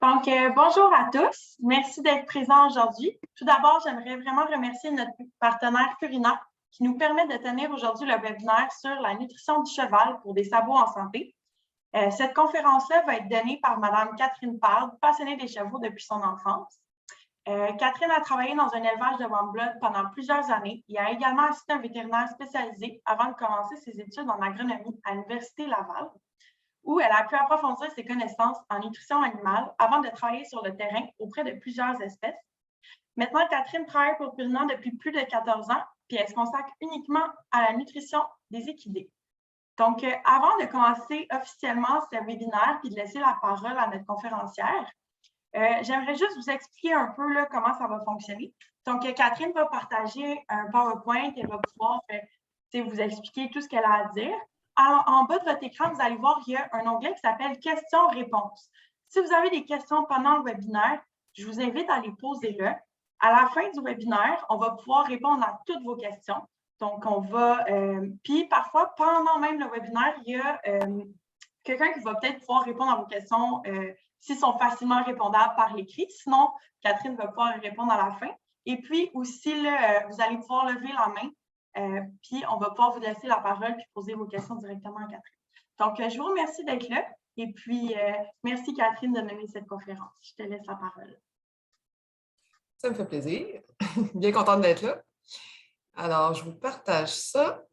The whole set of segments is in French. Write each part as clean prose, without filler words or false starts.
Bonjour à tous. Merci d'être présents aujourd'hui. Tout d'abord, j'aimerais vraiment remercier notre partenaire Purina qui nous permet de tenir aujourd'hui le webinaire sur la nutrition du cheval pour des sabots en santé. Cette conférence-là va être donnée par Mme Catherine Pard, passionnée des chevaux depuis son enfance. Catherine a travaillé dans un élevage de Warmblood pendant plusieurs années et a également assisté un vétérinaire spécialisé avant de commencer ses études en agronomie à l'Université Laval, où elle a pu approfondir ses connaissances en nutrition animale avant de travailler sur le terrain auprès de plusieurs espèces. Maintenant, Catherine travaille pour Purina depuis plus de 14 ans, puis elle se consacre uniquement à la nutrition des équidés. Donc, avant de commencer officiellement ce webinaire puis de laisser la parole à notre conférencière, j'aimerais juste vous expliquer un peu là, comment ça va fonctionner. Donc, Catherine va partager un PowerPoint et va pouvoir vous expliquer tout ce qu'elle a à dire. En bas de votre écran, vous allez voir qu'il y a un onglet qui s'appelle « Questions-réponses ». Si vous avez des questions pendant le webinaire, je vous invite à les poser là. À la fin du webinaire, on va pouvoir répondre à toutes vos questions. Donc, on va… puis, parfois, pendant même le webinaire, il y a quelqu'un qui va peut-être pouvoir répondre à vos questions s'ils sont facilement répondables par l'écrit. Sinon, Catherine va pouvoir répondre à la fin. Et puis aussi, là, vous allez pouvoir lever la main, puis on va pouvoir vous laisser la parole puis poser vos questions directement à Catherine. Donc, je vous remercie d'être là. Et puis, merci Catherine de mener cette conférence. Je te laisse la parole. Ça me fait plaisir. Bien contente d'être là. Alors, je vous partage ça.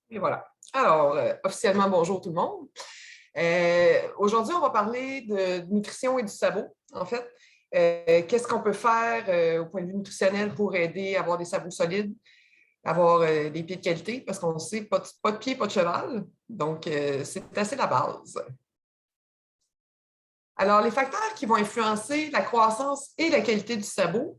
Et voilà. Alors, officiellement, bonjour tout le monde. Aujourd'hui, on va parler de nutrition et du sabot, en fait. Qu'est-ce qu'on peut faire au point de vue nutritionnel pour aider à avoir des sabots solides, avoir des pieds de qualité, parce qu'on sait, pas de pied, pas de cheval. Donc, c'est assez la base. Alors, les facteurs qui vont influencer la croissance et la qualité du sabot,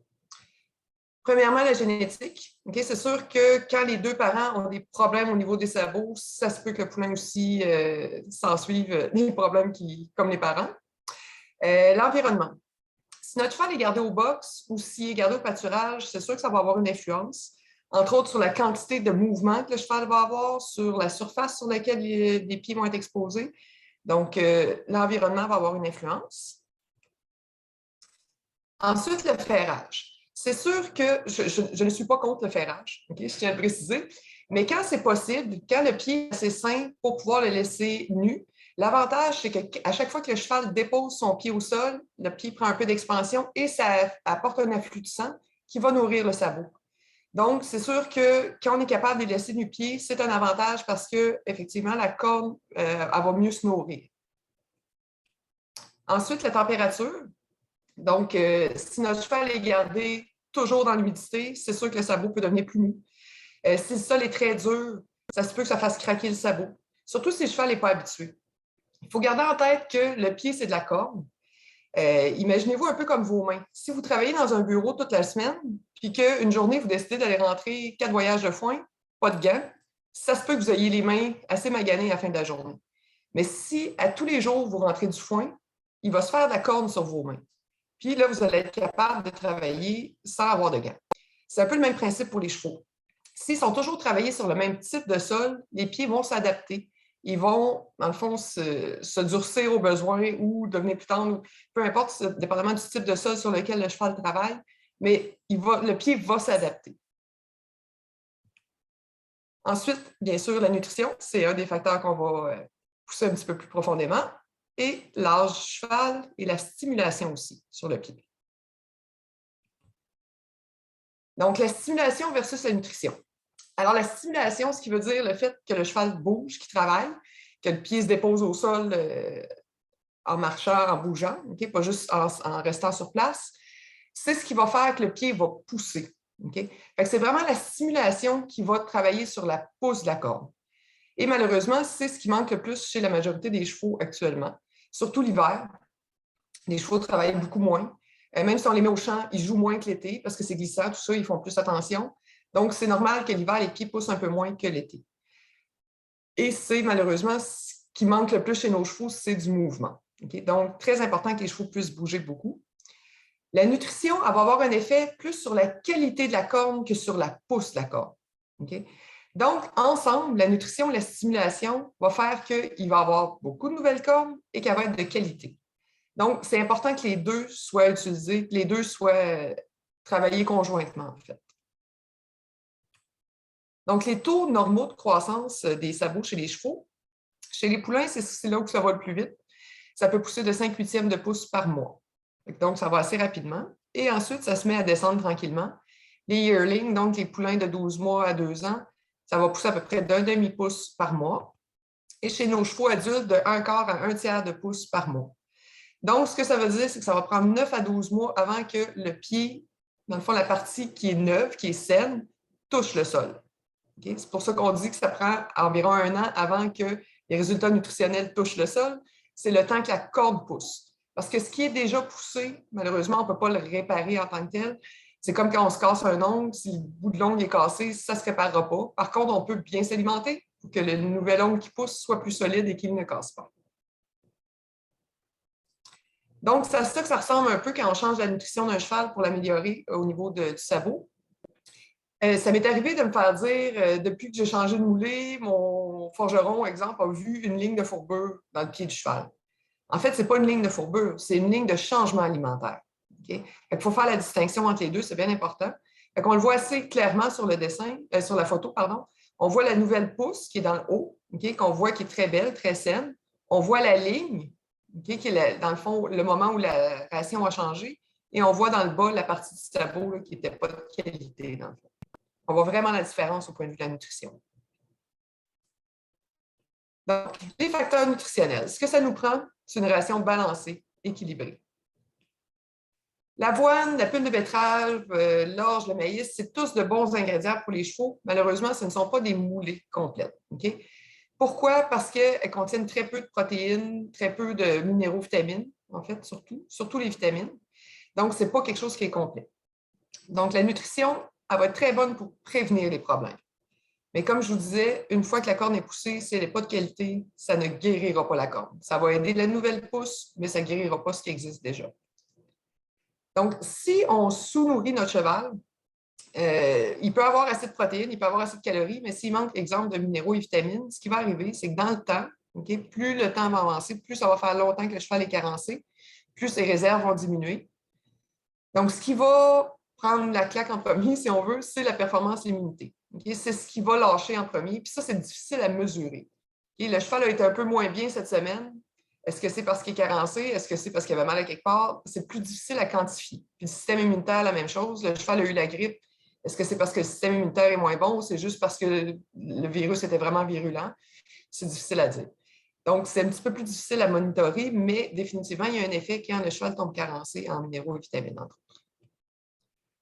premièrement, la génétique. Okay? C'est sûr que quand les deux parents ont des problèmes au niveau des sabots, ça se peut que le poulain aussi s'en suive des problèmes comme les parents. L'environnement. Si notre cheval est gardé au box ou s'il est gardé au pâturage, c'est sûr que ça va avoir une influence, entre autres sur la quantité de mouvement que le cheval va avoir, sur la surface sur laquelle les pieds vont être exposés. Donc, l'environnement va avoir une influence. Ensuite, le ferrage. C'est sûr que je ne suis pas contre le ferrage, okay, je tiens à le préciser, mais quand c'est possible, quand le pied est assez sain pour pouvoir le laisser nu, l'avantage, c'est qu'à chaque fois que le cheval dépose son pied au sol, le pied prend un peu d'expansion et ça apporte un afflux de sang qui va nourrir le sabot. Donc, c'est sûr que quand on est capable de les laisser nu-pied, c'est un avantage parce qu'effectivement, la corne elle va mieux se nourrir. Ensuite, la température. Donc, si notre cheval est gardé toujours dans l'humidité, c'est sûr que le sabot peut devenir plus mou. Si le sol est très dur, ça se peut que ça fasse craquer le sabot, surtout si le cheval n'est pas habitué. Il faut garder en tête que le pied, c'est de la corde. Imaginez-vous un peu comme vos mains. Si vous travaillez dans un bureau toute la semaine, puis qu'une journée, vous décidez d'aller rentrer 4 voyages de foin, pas de gants, ça se peut que vous ayez les mains assez maganées à la fin de la journée. Mais si à tous les jours, vous rentrez du foin, il va se faire de la corde sur vos mains. Puis là, vous allez être capable de travailler sans avoir de gants. C'est un peu le même principe pour les chevaux. S'ils sont toujours travaillés sur le même type de sol, les pieds vont s'adapter. Ils vont, dans le fond, se durcir au besoin ou devenir plus tendres, peu importe, dépendamment du type de sol sur lequel le cheval travaille, mais le pied va s'adapter. Ensuite, bien sûr, la nutrition, c'est un des facteurs qu'on va pousser un petit peu plus profondément. Et l'âge du cheval et la stimulation aussi sur le pied. Donc, la stimulation versus la nutrition. Alors, la stimulation, ce qui veut dire le fait que le cheval bouge, qu'il travaille, que le pied se dépose au sol en marchant, en bougeant, okay? Pas juste en restant sur place, c'est ce qui va faire que le pied va pousser. Okay? C'est vraiment la stimulation qui va travailler sur la pousse de la corde. Et malheureusement, c'est ce qui manque le plus chez la majorité des chevaux actuellement. Surtout l'hiver, les chevaux travaillent beaucoup moins. Même si on les met au champ, ils jouent moins que l'été parce que c'est glissant, tout ça, ils font plus attention. Donc, c'est normal que l'hiver, les pieds poussent un peu moins que l'été. Et c'est malheureusement ce qui manque le plus chez nos chevaux, c'est du mouvement. Okay? Donc, très important que les chevaux puissent bouger beaucoup. La nutrition, elle va avoir un effet plus sur la qualité de la corne que sur la pousse de la corne. Okay? Donc, ensemble, la nutrition et la stimulation vont faire qu'il va y avoir beaucoup de nouvelles cornes et qu'elle va être de qualité. Donc, c'est important que les deux soient utilisés, que les deux soient travaillés conjointement, en fait. Donc, les taux normaux de croissance des sabots chez les chevaux, chez les poulains, c'est là où ça va le plus vite. Ça peut pousser de 5/8 de pouce par mois. Donc, ça va assez rapidement. Et ensuite, ça se met à descendre tranquillement. Les yearlings, donc les poulains de 12 mois à 2 ans, ça va pousser à peu près d'un demi-pouce par mois. Et chez nos chevaux adultes, de 1/4 à 1/3 de pouce par mois. Donc, ce que ça veut dire, c'est que ça va prendre 9 à 12 mois avant que le pied, dans le fond, la partie qui est neuve, qui est saine, touche le sol. Okay? C'est pour ça qu'on dit que ça prend environ 1 an avant que les résultats nutritionnels touchent le sol. C'est le temps que la corde pousse. Parce que ce qui est déjà poussé, malheureusement, on ne peut pas le réparer en tant que tel. C'est comme quand on se casse un ongle, si le bout de l'ongle est cassé, ça ne se réparera pas. Par contre, on peut bien s'alimenter pour que le nouvel ongle qui pousse soit plus solide et qu'il ne casse pas. Donc, c'est à ça que ça ressemble un peu quand on change la nutrition d'un cheval pour l'améliorer au niveau du sabot. Ça m'est arrivé de me faire dire, depuis que j'ai changé de moulée, mon forgeron, exemple, a vu une ligne de fourbure dans le pied du cheval. En fait, ce n'est pas une ligne de fourbure, c'est une ligne de changement alimentaire. Okay? Il faut faire la distinction entre les deux, c'est bien important. On le voit assez clairement sur le dessin, sur la photo, pardon. On voit la nouvelle pousse qui est dans le haut, okay, qu'on voit qui est très belle, très saine. On voit la ligne, okay, qui est dans le fond le moment où la ration a changé. Et on voit dans le bas la partie du sabot là, qui n'était pas de qualité, dans le fond. On voit vraiment la différence au point de vue de la nutrition. Donc, les facteurs nutritionnels. Ce que ça nous prend, c'est une ration balancée, équilibrée. L'avoine, la pulpe de betterave, l'orge, le maïs, c'est tous de bons ingrédients pour les chevaux. Malheureusement, ce ne sont pas des moulées complètes. Okay? Pourquoi? Parce qu'elles contiennent très peu de protéines, très peu de minéraux, vitamines, en fait, surtout les vitamines. Donc, ce n'est pas quelque chose qui est complet. Donc, la nutrition, elle va être très bonne pour prévenir les problèmes. Mais comme je vous disais, une fois que la corne est poussée, si elle n'est pas de qualité, ça ne guérira pas la corne. Ça va aider la nouvelle pousse, mais ça ne guérira pas ce qui existe déjà. Donc, si on sous-nourrit notre cheval, il peut avoir assez de protéines, il peut avoir assez de calories, mais s'il manque, exemple, de minéraux et vitamines, ce qui va arriver, c'est que dans le temps, okay, plus le temps va avancer, plus ça va faire longtemps que le cheval est carencé, plus ses réserves vont diminuer. Donc, ce qui va prendre la claque en premier, si on veut, c'est la performance l'immunité. Okay? C'est ce qui va lâcher en premier. Puis ça, c'est difficile à mesurer. Okay? Le cheval a été un peu moins bien cette semaine. Est-ce que c'est parce qu'il est carencé? Est-ce que c'est parce qu'il avait mal à quelque part? C'est plus difficile à quantifier. Puis le système immunitaire, la même chose. Le cheval a eu la grippe. Est-ce que c'est parce que le système immunitaire est moins bon ou c'est juste parce que le virus était vraiment virulent? C'est difficile à dire. Donc, c'est un petit peu plus difficile à monitorer, mais définitivement, il y a un effet quand le cheval tombe carencé en minéraux et vitamines, entre autres.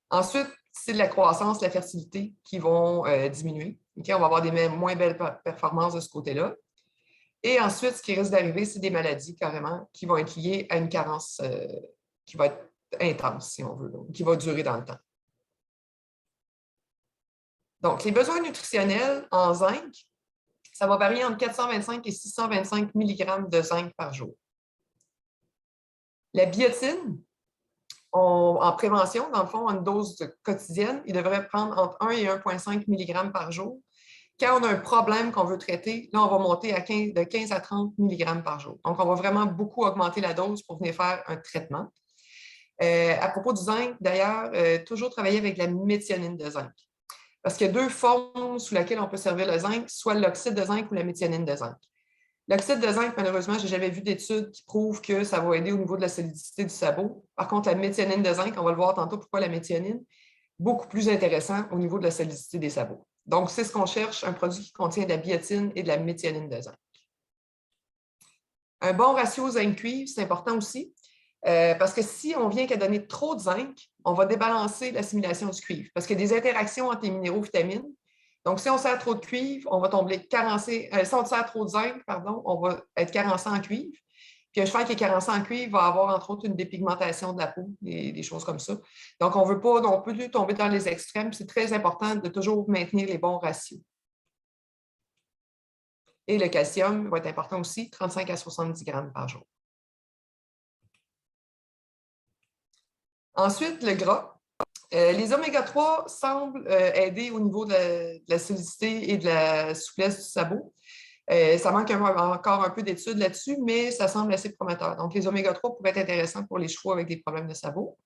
Ensuite, c'est la croissance, la fertilité qui vont diminuer. Okay? On va avoir des moins belles performances de ce côté-là. Et ensuite, ce qui risque d'arriver, c'est des maladies carrément qui vont être liées à une carence qui va être intense, si on veut, donc, qui va durer dans le temps. Donc, les besoins nutritionnels en zinc, ça va varier entre 425 et 625 mg de zinc par jour. La biotine, en prévention, dans le fond, une dose quotidienne, il devrait prendre entre 1 et 1,5 mg par jour. Quand on a un problème qu'on veut traiter, là, on va monter de 15 à 30 mg par jour. Donc, on va vraiment beaucoup augmenter la dose pour venir faire un traitement. À propos du zinc, d'ailleurs, toujours travailler avec la méthionine de zinc. Parce qu'il y a deux formes sous lesquelles on peut servir le zinc, soit l'oxyde de zinc ou la méthionine de zinc. L'oxyde de zinc, malheureusement, je n'ai jamais vu d'études qui prouvent que ça va aider au niveau de la solidité du sabot. Par contre, la méthionine de zinc, on va le voir tantôt pourquoi la méthionine, beaucoup plus intéressant au niveau de la solidité des sabots. Donc, c'est ce qu'on cherche, un produit qui contient de la biotine et de la méthionine de zinc. Un bon ratio zinc-cuivre, c'est important aussi, parce que si on vient qu'à donner trop de zinc, on va débalancer l'assimilation du cuivre, parce qu'il y a des interactions entre les minéraux et vitamines. Donc, si on sert trop de cuivre, on va tomber carencé. Si on sert trop de zinc, pardon, on va être carencé en cuivre. Puis un cheval qui est carencé en cuivre va avoir, entre autres, une dépigmentation de la peau, des choses comme ça. Donc, on ne veut pas non plus tomber dans les extrêmes. C'est très important de toujours maintenir les bons ratios. Et le calcium va être important aussi, 35 à 70 grammes par jour. Ensuite, le gras. Les oméga-3 semblent aider au niveau de la solidité et de la souplesse du sabot. Ça manque encore un peu d'études là-dessus, mais ça semble assez prometteur. Donc, les oméga-3 pourraient être intéressants pour les chevaux avec des problèmes de sabot.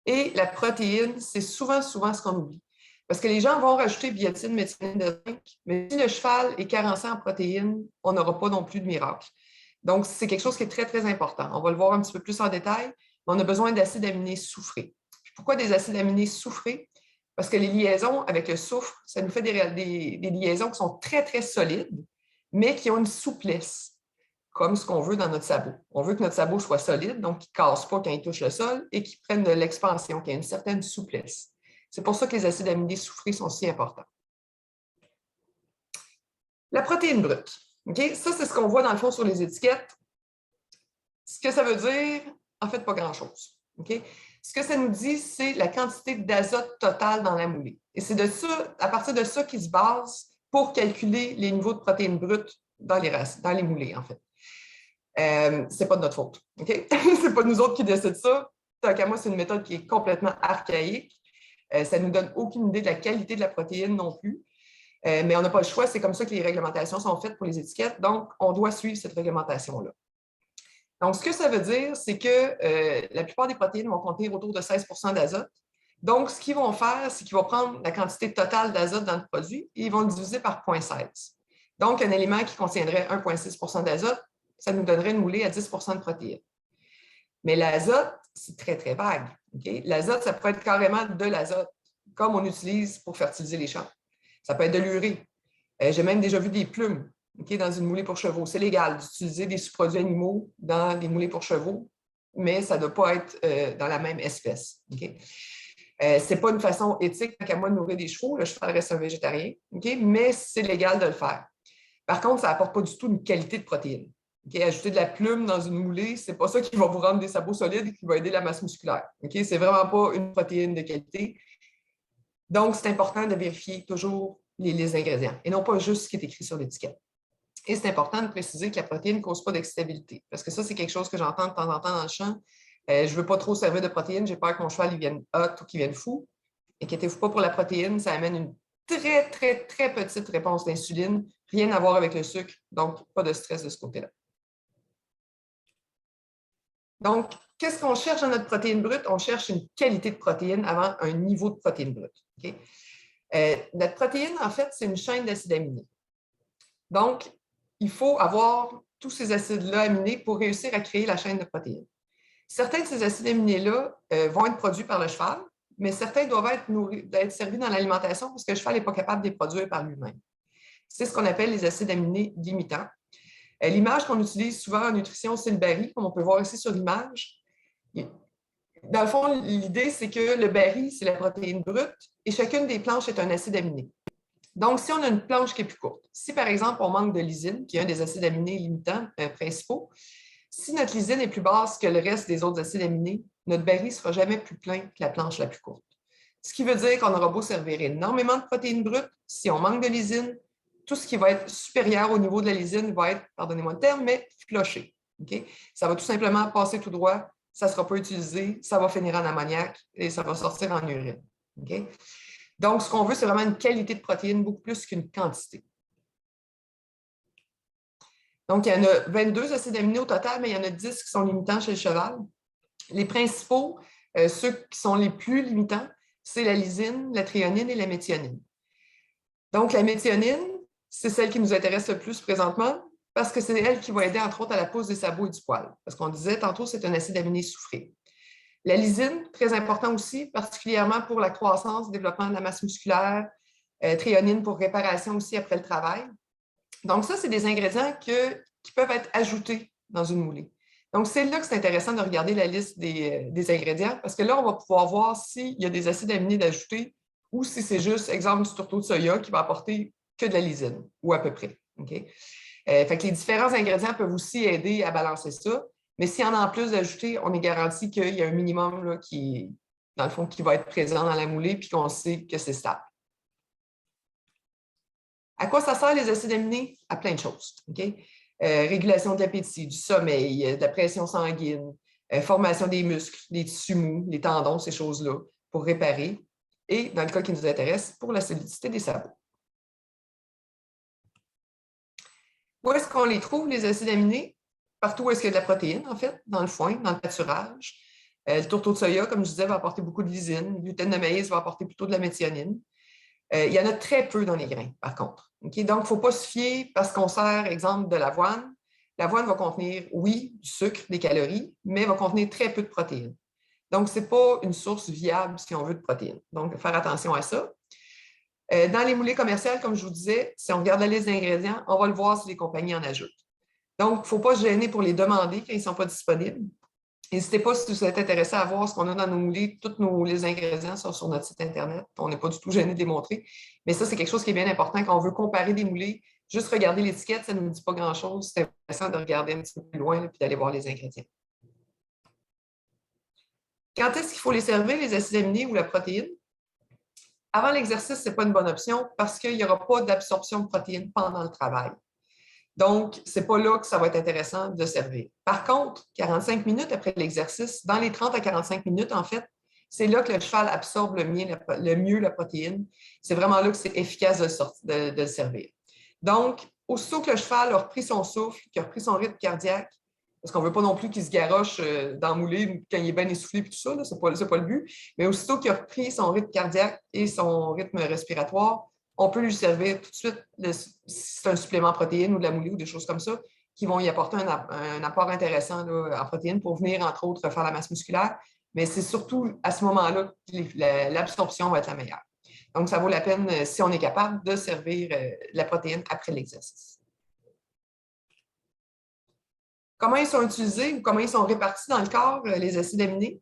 Et la protéine, c'est souvent ce qu'on oublie. Parce que les gens vont rajouter biotine, méthionine de zinc, mais si le cheval est carencé en protéines, on n'aura pas non plus de miracle. Donc, c'est quelque chose qui est très, très important. On va le voir un petit peu plus en détail, mais on a besoin d'acides aminés soufrés. Pourquoi des acides aminés soufrés? Parce que les liaisons avec le soufre, ça nous fait des liaisons qui sont très, très solides, mais qui ont une souplesse, comme ce qu'on veut dans notre sabot. On veut que notre sabot soit solide, donc qu'il ne casse pas quand il touche le sol et qu'il prenne de l'expansion, qu'il y ait une certaine souplesse. C'est pour ça que les acides aminés soufrés sont si importants. La protéine brute. Okay? Ça, c'est ce qu'on voit dans le fond sur les étiquettes. Ce que ça veut dire, en fait, pas grand-chose. Okay? Ce que ça nous dit, c'est la quantité d'azote totale dans la moulée. Et c'est de ça, à partir de ça qu'ils se basent pour calculer les niveaux de protéines brutes dans les moulées, en fait. C'est pas de notre faute. Okay? C'est pas nous autres qui décident ça. Tant qu'à moi, c'est une méthode qui est complètement archaïque. Ça ne nous donne aucune idée de la qualité de la protéine non plus. Mais on n'a pas le choix. C'est comme ça que les réglementations sont faites pour les étiquettes. Donc, on doit suivre cette réglementation-là. Donc, ce que ça veut dire, c'est que la plupart des protéines vont contenir autour de 16 d'azote. Donc, ce qu'ils vont faire, c'est qu'ils vont prendre la quantité totale d'azote dans le produit et ils vont le diviser par 0,16. Donc, un élément qui contiendrait 1,6 d'azote, ça nous donnerait une moulée à 10 de protéines. Mais l'azote, c'est très, très vague. Okay? L'azote, ça peut être carrément de l'azote, comme on utilise pour fertiliser les champs. Ça peut être de l'urée. J'ai même déjà vu des plumes dans une moulée pour chevaux. C'est légal d'utiliser des sous-produits animaux dans des moulées pour chevaux, mais ça ne doit pas être dans la même espèce. Okay? Ce n'est pas une façon éthique qu'à moi de nourrir des chevaux. Le cheval reste un végétarien, okay? Mais c'est légal de le faire. Par contre, ça n'apporte pas du tout une qualité de protéines. Okay? Ajouter de la plume dans une moulée, ce n'est pas ça qui va vous rendre des sabots solides et qui va aider la masse musculaire. Okay? Ce n'est vraiment pas une protéine de qualité. Donc, c'est important de vérifier toujours les ingrédients et non pas juste ce qui est écrit sur l'étiquette. Et c'est important de préciser que la protéine ne cause pas d'excitabilité, parce que ça, c'est quelque chose que j'entends de temps en temps dans le champ. Je ne veux pas trop servir de protéines, j'ai peur que mon cheval il vienne hot ou qu'il vienne fou. Inquiétez-vous pas pour la protéine, ça amène une très, très, très petite réponse d'insuline, rien à voir avec le sucre, donc pas de stress de ce côté-là. Donc, qu'est-ce qu'on cherche dans notre protéine brute? On cherche une qualité de protéine avant un niveau de protéine brute. Okay? Notre protéine, en fait, c'est une chaîne d'acides aminés. Donc, il faut avoir tous ces acides-là aminés pour réussir à créer la chaîne de protéines. Certains de ces acides aminés-là vont être produits par le cheval, mais certains doivent être servis dans l'alimentation parce que le cheval n'est pas capable de les produire par lui-même. C'est ce qu'on appelle les acides aminés limitants. L'image qu'on utilise souvent en nutrition, c'est le baril, comme on peut voir ici sur l'image. Dans le fond, l'idée, c'est que le baril, c'est la protéine brute et chacune des planches est un acide aminé. Donc, si on a une planche qui est plus courte, si par exemple on manque de lysine, qui est un des acides aminés limitants principaux, si notre lysine est plus basse que le reste des autres acides aminés, notre baril ne sera jamais plus plein que la planche la plus courte. Ce qui veut dire qu'on aura beau servir énormément de protéines brutes, si on manque de lysine, tout ce qui va être supérieur au niveau de la lysine va être, pardonnez-moi le terme, mais flushé. Okay? Ça va tout simplement passer tout droit, ça ne sera pas utilisé, ça va finir en ammoniac et ça va sortir en urine. Okay? Donc, ce qu'on veut, c'est vraiment une qualité de protéines beaucoup plus qu'une quantité. Donc, il y en a 22 acides aminés au total, mais il y en a 10 qui sont limitants chez le cheval. Les principaux, ceux qui sont les plus limitants, c'est la lysine, la thréonine et la méthionine. Donc, la méthionine, c'est celle qui nous intéresse le plus présentement parce que c'est elle qui va aider, entre autres, à la pousse des sabots et du poil. Parce qu'on disait tantôt, c'est un acide aminé soufré. La lysine, très important aussi, particulièrement pour la croissance, le développement de la masse musculaire, thréonine pour réparation aussi après le travail. Donc, ça, c'est des ingrédients qui peuvent être ajoutés dans une moulée. Donc, c'est là que c'est intéressant de regarder la liste des ingrédients parce que là, on va pouvoir voir s'il y a des acides aminés d'ajouter ou si c'est juste, exemple, du tourteau de soya qui va apporter que de la lysine ou à peu près. Okay? Fait que les différents ingrédients peuvent aussi aider à balancer ça. Mais s'il y en a en plus d'ajouter, on est garanti qu'il y a un minimum là, dans le fond, qui va être présent dans la moulée puis qu'on sait que c'est stable. À quoi ça sert les acides aminés? À plein de choses. Okay? Régulation de l'appétit, du sommeil, de la pression sanguine, formation des muscles, des tissus mous, les tendons, ces choses-là, pour réparer. Et dans le cas qui nous intéresse, pour la solidité des sabots. Où est-ce qu'on les trouve, les acides aminés? Partout où est-ce qu'il y a de la protéine, en fait, dans le foin, dans le pâturage. Le tourteau de soya, comme je disais, va apporter beaucoup de lysine. Le gluten de maïs va apporter plutôt de la méthionine. Il y en a très peu dans les grains, par contre. Okay? Donc, il ne faut pas se fier parce qu'on sert, exemple, de l'avoine. L'avoine va contenir, oui, du sucre, des calories, mais va contenir très peu de protéines. Donc, ce n'est pas une source viable si on veut de protéines. Donc, faire attention à ça. Dans les moulées commerciales, comme je vous disais, si on regarde la liste d'ingrédients, on va le voir si les compagnies en ajoutent. Donc, il ne faut pas se gêner pour les demander quand ils ne sont pas disponibles. N'hésitez pas si vous êtes intéressé à voir ce qu'on a dans nos moulées. Tous les ingrédients sont sur notre site Internet. On n'est pas du tout gêné de les montrer. Mais ça, c'est quelque chose qui est bien important. Quand on veut comparer des moulées, juste regarder l'étiquette, ça ne nous dit pas grand-chose. C'est intéressant de regarder un petit peu plus loin et d'aller voir les ingrédients. Quand est-ce qu'il faut les servir, les acides aminés ou la protéine? Avant l'exercice, ce n'est pas une bonne option parce qu'il n'y aura pas d'absorption de protéines pendant le travail. Donc, ce n'est pas là que ça va être intéressant de servir. Par contre, 45 minutes après l'exercice, dans les 30 à 45 minutes, en fait, c'est là que le cheval absorbe le mieux la protéine. C'est vraiment là que c'est efficace de le servir. Donc, aussitôt que le cheval a repris son souffle, qu'il a repris son rythme cardiaque, parce qu'on ne veut pas non plus qu'il se garoche dans le moulé quand il est bien essoufflé et tout ça, ce n'est pas le but, mais aussitôt qu'il a repris son rythme cardiaque et son rythme respiratoire, on peut lui servir tout de suite, si c'est un supplément protéine ou de la moulée ou des choses comme ça, qui vont y apporter un apport intéressant là, en protéines pour venir, entre autres, faire la masse musculaire. Mais c'est surtout à ce moment-là que l'absorption va être la meilleure. Donc, ça vaut la peine, si on est capable, de servir la protéine après l'exercice. Comment ils sont utilisés ou comment ils sont répartis dans le corps, les acides aminés?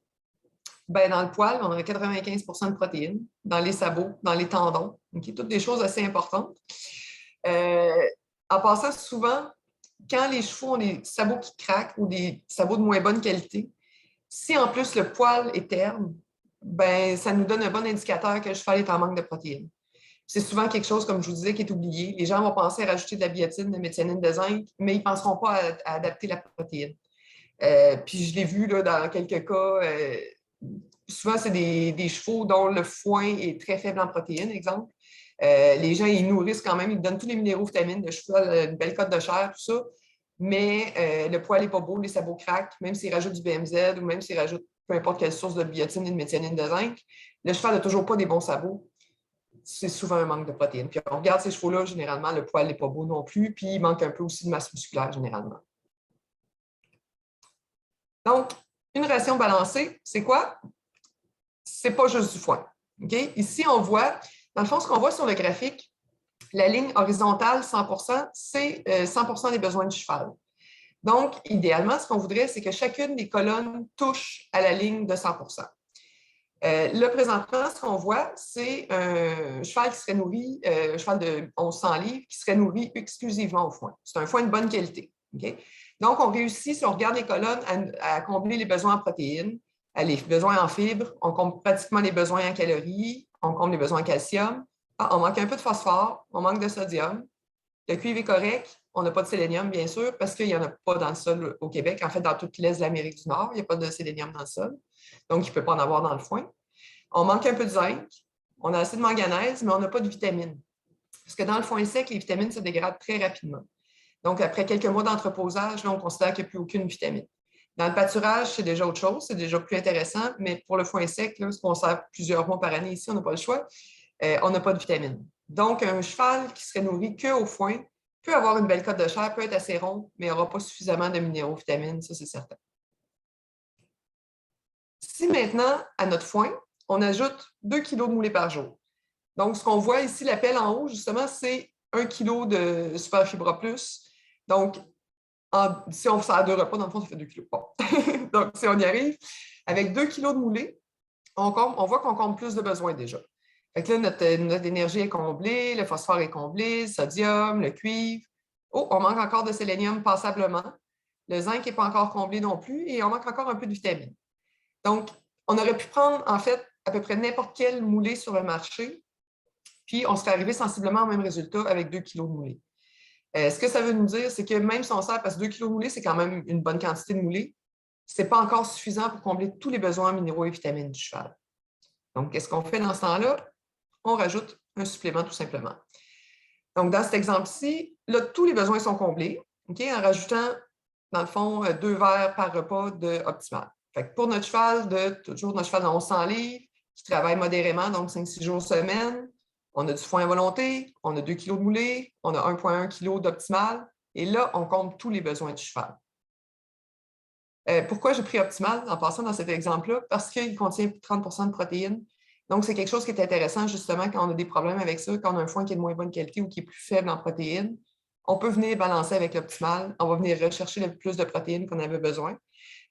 Bien, dans le poil, on a 95 de protéines, dans les sabots, dans les tendons. Okay? Toutes des choses assez importantes. En passant, souvent, quand les chevaux ont des sabots qui craquent ou des sabots de moins bonne qualité, si en plus le poil est terne, ben, ça nous donne un bon indicateur que le cheval est en manque de protéines. C'est souvent quelque chose, comme je vous disais, qui est oublié. Les gens vont penser à rajouter de la biotine, de la méthionine, de zinc, mais ils ne penseront pas à adapter la protéine. Puis je l'ai vu là, dans quelques cas, souvent c'est des chevaux dont le foin est très faible en protéines, exemple. Les gens, ils nourrissent quand même, ils donnent tous les minéraux, vitamines, le cheval, une belle cote de chair, tout ça, mais le poil n'est pas beau, les sabots craquent, même s'ils rajoutent du BMZ ou même s'ils rajoutent peu importe quelle source de biotine et de méthionine, de zinc, le cheval n'a toujours pas des bons sabots. C'est souvent un manque de protéines. Puis on regarde ces chevaux-là, généralement, le poil n'est pas beau non plus, puis il manque un peu aussi de masse musculaire, généralement. Donc, une ration balancée, c'est quoi? C'est pas juste du foin. Okay? Ici, on voit, dans le fond, ce qu'on voit sur le graphique, la ligne horizontale 100%, c'est 100% des besoins du cheval. Donc, idéalement, ce qu'on voudrait, c'est que chacune des colonnes touche à la ligne de 100%. Là, présentement, ce qu'on voit, c'est un cheval qui serait nourri, un cheval de 1100 livres, qui serait nourri exclusivement au foin. C'est un foin de bonne qualité. Okay? Donc, on réussit, si on regarde les colonnes, à combler les besoins en protéines, les besoins en fibres, on comble pratiquement les besoins en calories, on comble les besoins en calcium. On manque un peu de phosphore, on manque de sodium. Le cuivre est correct, on n'a pas de sélénium, bien sûr, parce qu'il n'y en a pas dans le sol au Québec. En fait, dans toute l'Est de l'Amérique du Nord, il n'y a pas de sélénium dans le sol. Donc, il ne peut pas en avoir dans le foin. On manque un peu de zinc, on a assez de manganèse, mais on n'a pas de vitamines. Parce que dans le foin sec, les vitamines se dégradent très rapidement. Donc, après quelques mois d'entreposage, on considère qu'il n'y a plus aucune vitamine. Dans le pâturage, c'est déjà autre chose, c'est déjà plus intéressant, mais pour le foin sec, là, ce qu'on sert plusieurs mois par année ici, on n'a pas le choix, on n'a pas de vitamines. Donc, un cheval qui serait nourri qu'au foin peut avoir une belle cote de chair, peut être assez rond, mais n'aura pas suffisamment de minéraux, vitamines, ça c'est certain. Si maintenant, à notre foin, on ajoute 2 kg de moulée par jour. Donc, ce qu'on voit ici, la pelle en haut, justement, c'est 1 kg de Super Fibra Plus. Donc, si on sert 2 repas, dans le fond, ça fait 2 kg. Bon. Donc, si on y arrive, avec 2 kg de moulée, on voit qu'on comble plus de besoins déjà. Fait que là, notre énergie est comblée, le phosphore est comblé, le sodium, le cuivre. Oh, on manque encore de sélénium passablement. Le zinc n'est pas encore comblé non plus et on manque encore un peu de vitamine. Donc, on aurait pu prendre, en fait, à peu près n'importe quel moulé sur le marché, puis on serait arrivé sensiblement au même résultat avec 2 kg de moulé. Ce que ça veut nous dire, c'est que même si on sert, parce que 2 kg de moulé, c'est quand même une bonne quantité de moulé, ce n'est pas encore suffisant pour combler tous les besoins en minéraux et vitamines du cheval. Donc, qu'est-ce qu'on fait dans ce temps-là? On rajoute un supplément tout simplement. Donc, dans cet exemple-ci, là, tous les besoins sont comblés, en rajoutant, dans le fond, 2 verres par repas de optimal. Fait que pour notre cheval, toujours notre cheval de 1100 livres, qui travaille modérément, donc 5-6 jours semaine, on a du foin à volonté, on a 2 kg de moulée, on a 1,1 kg d'optimal, et là, on compte tous les besoins du cheval. Pourquoi j'ai pris optimal en passant dans cet exemple-là? Parce qu'il contient 30 de protéines. Donc, c'est quelque chose qui est intéressant, justement, quand on a des problèmes avec ça, quand on a un foin qui est de moins bonne qualité ou qui est plus faible en protéines. On peut venir balancer avec l'optimal. On va venir rechercher le plus de protéines qu'on avait besoin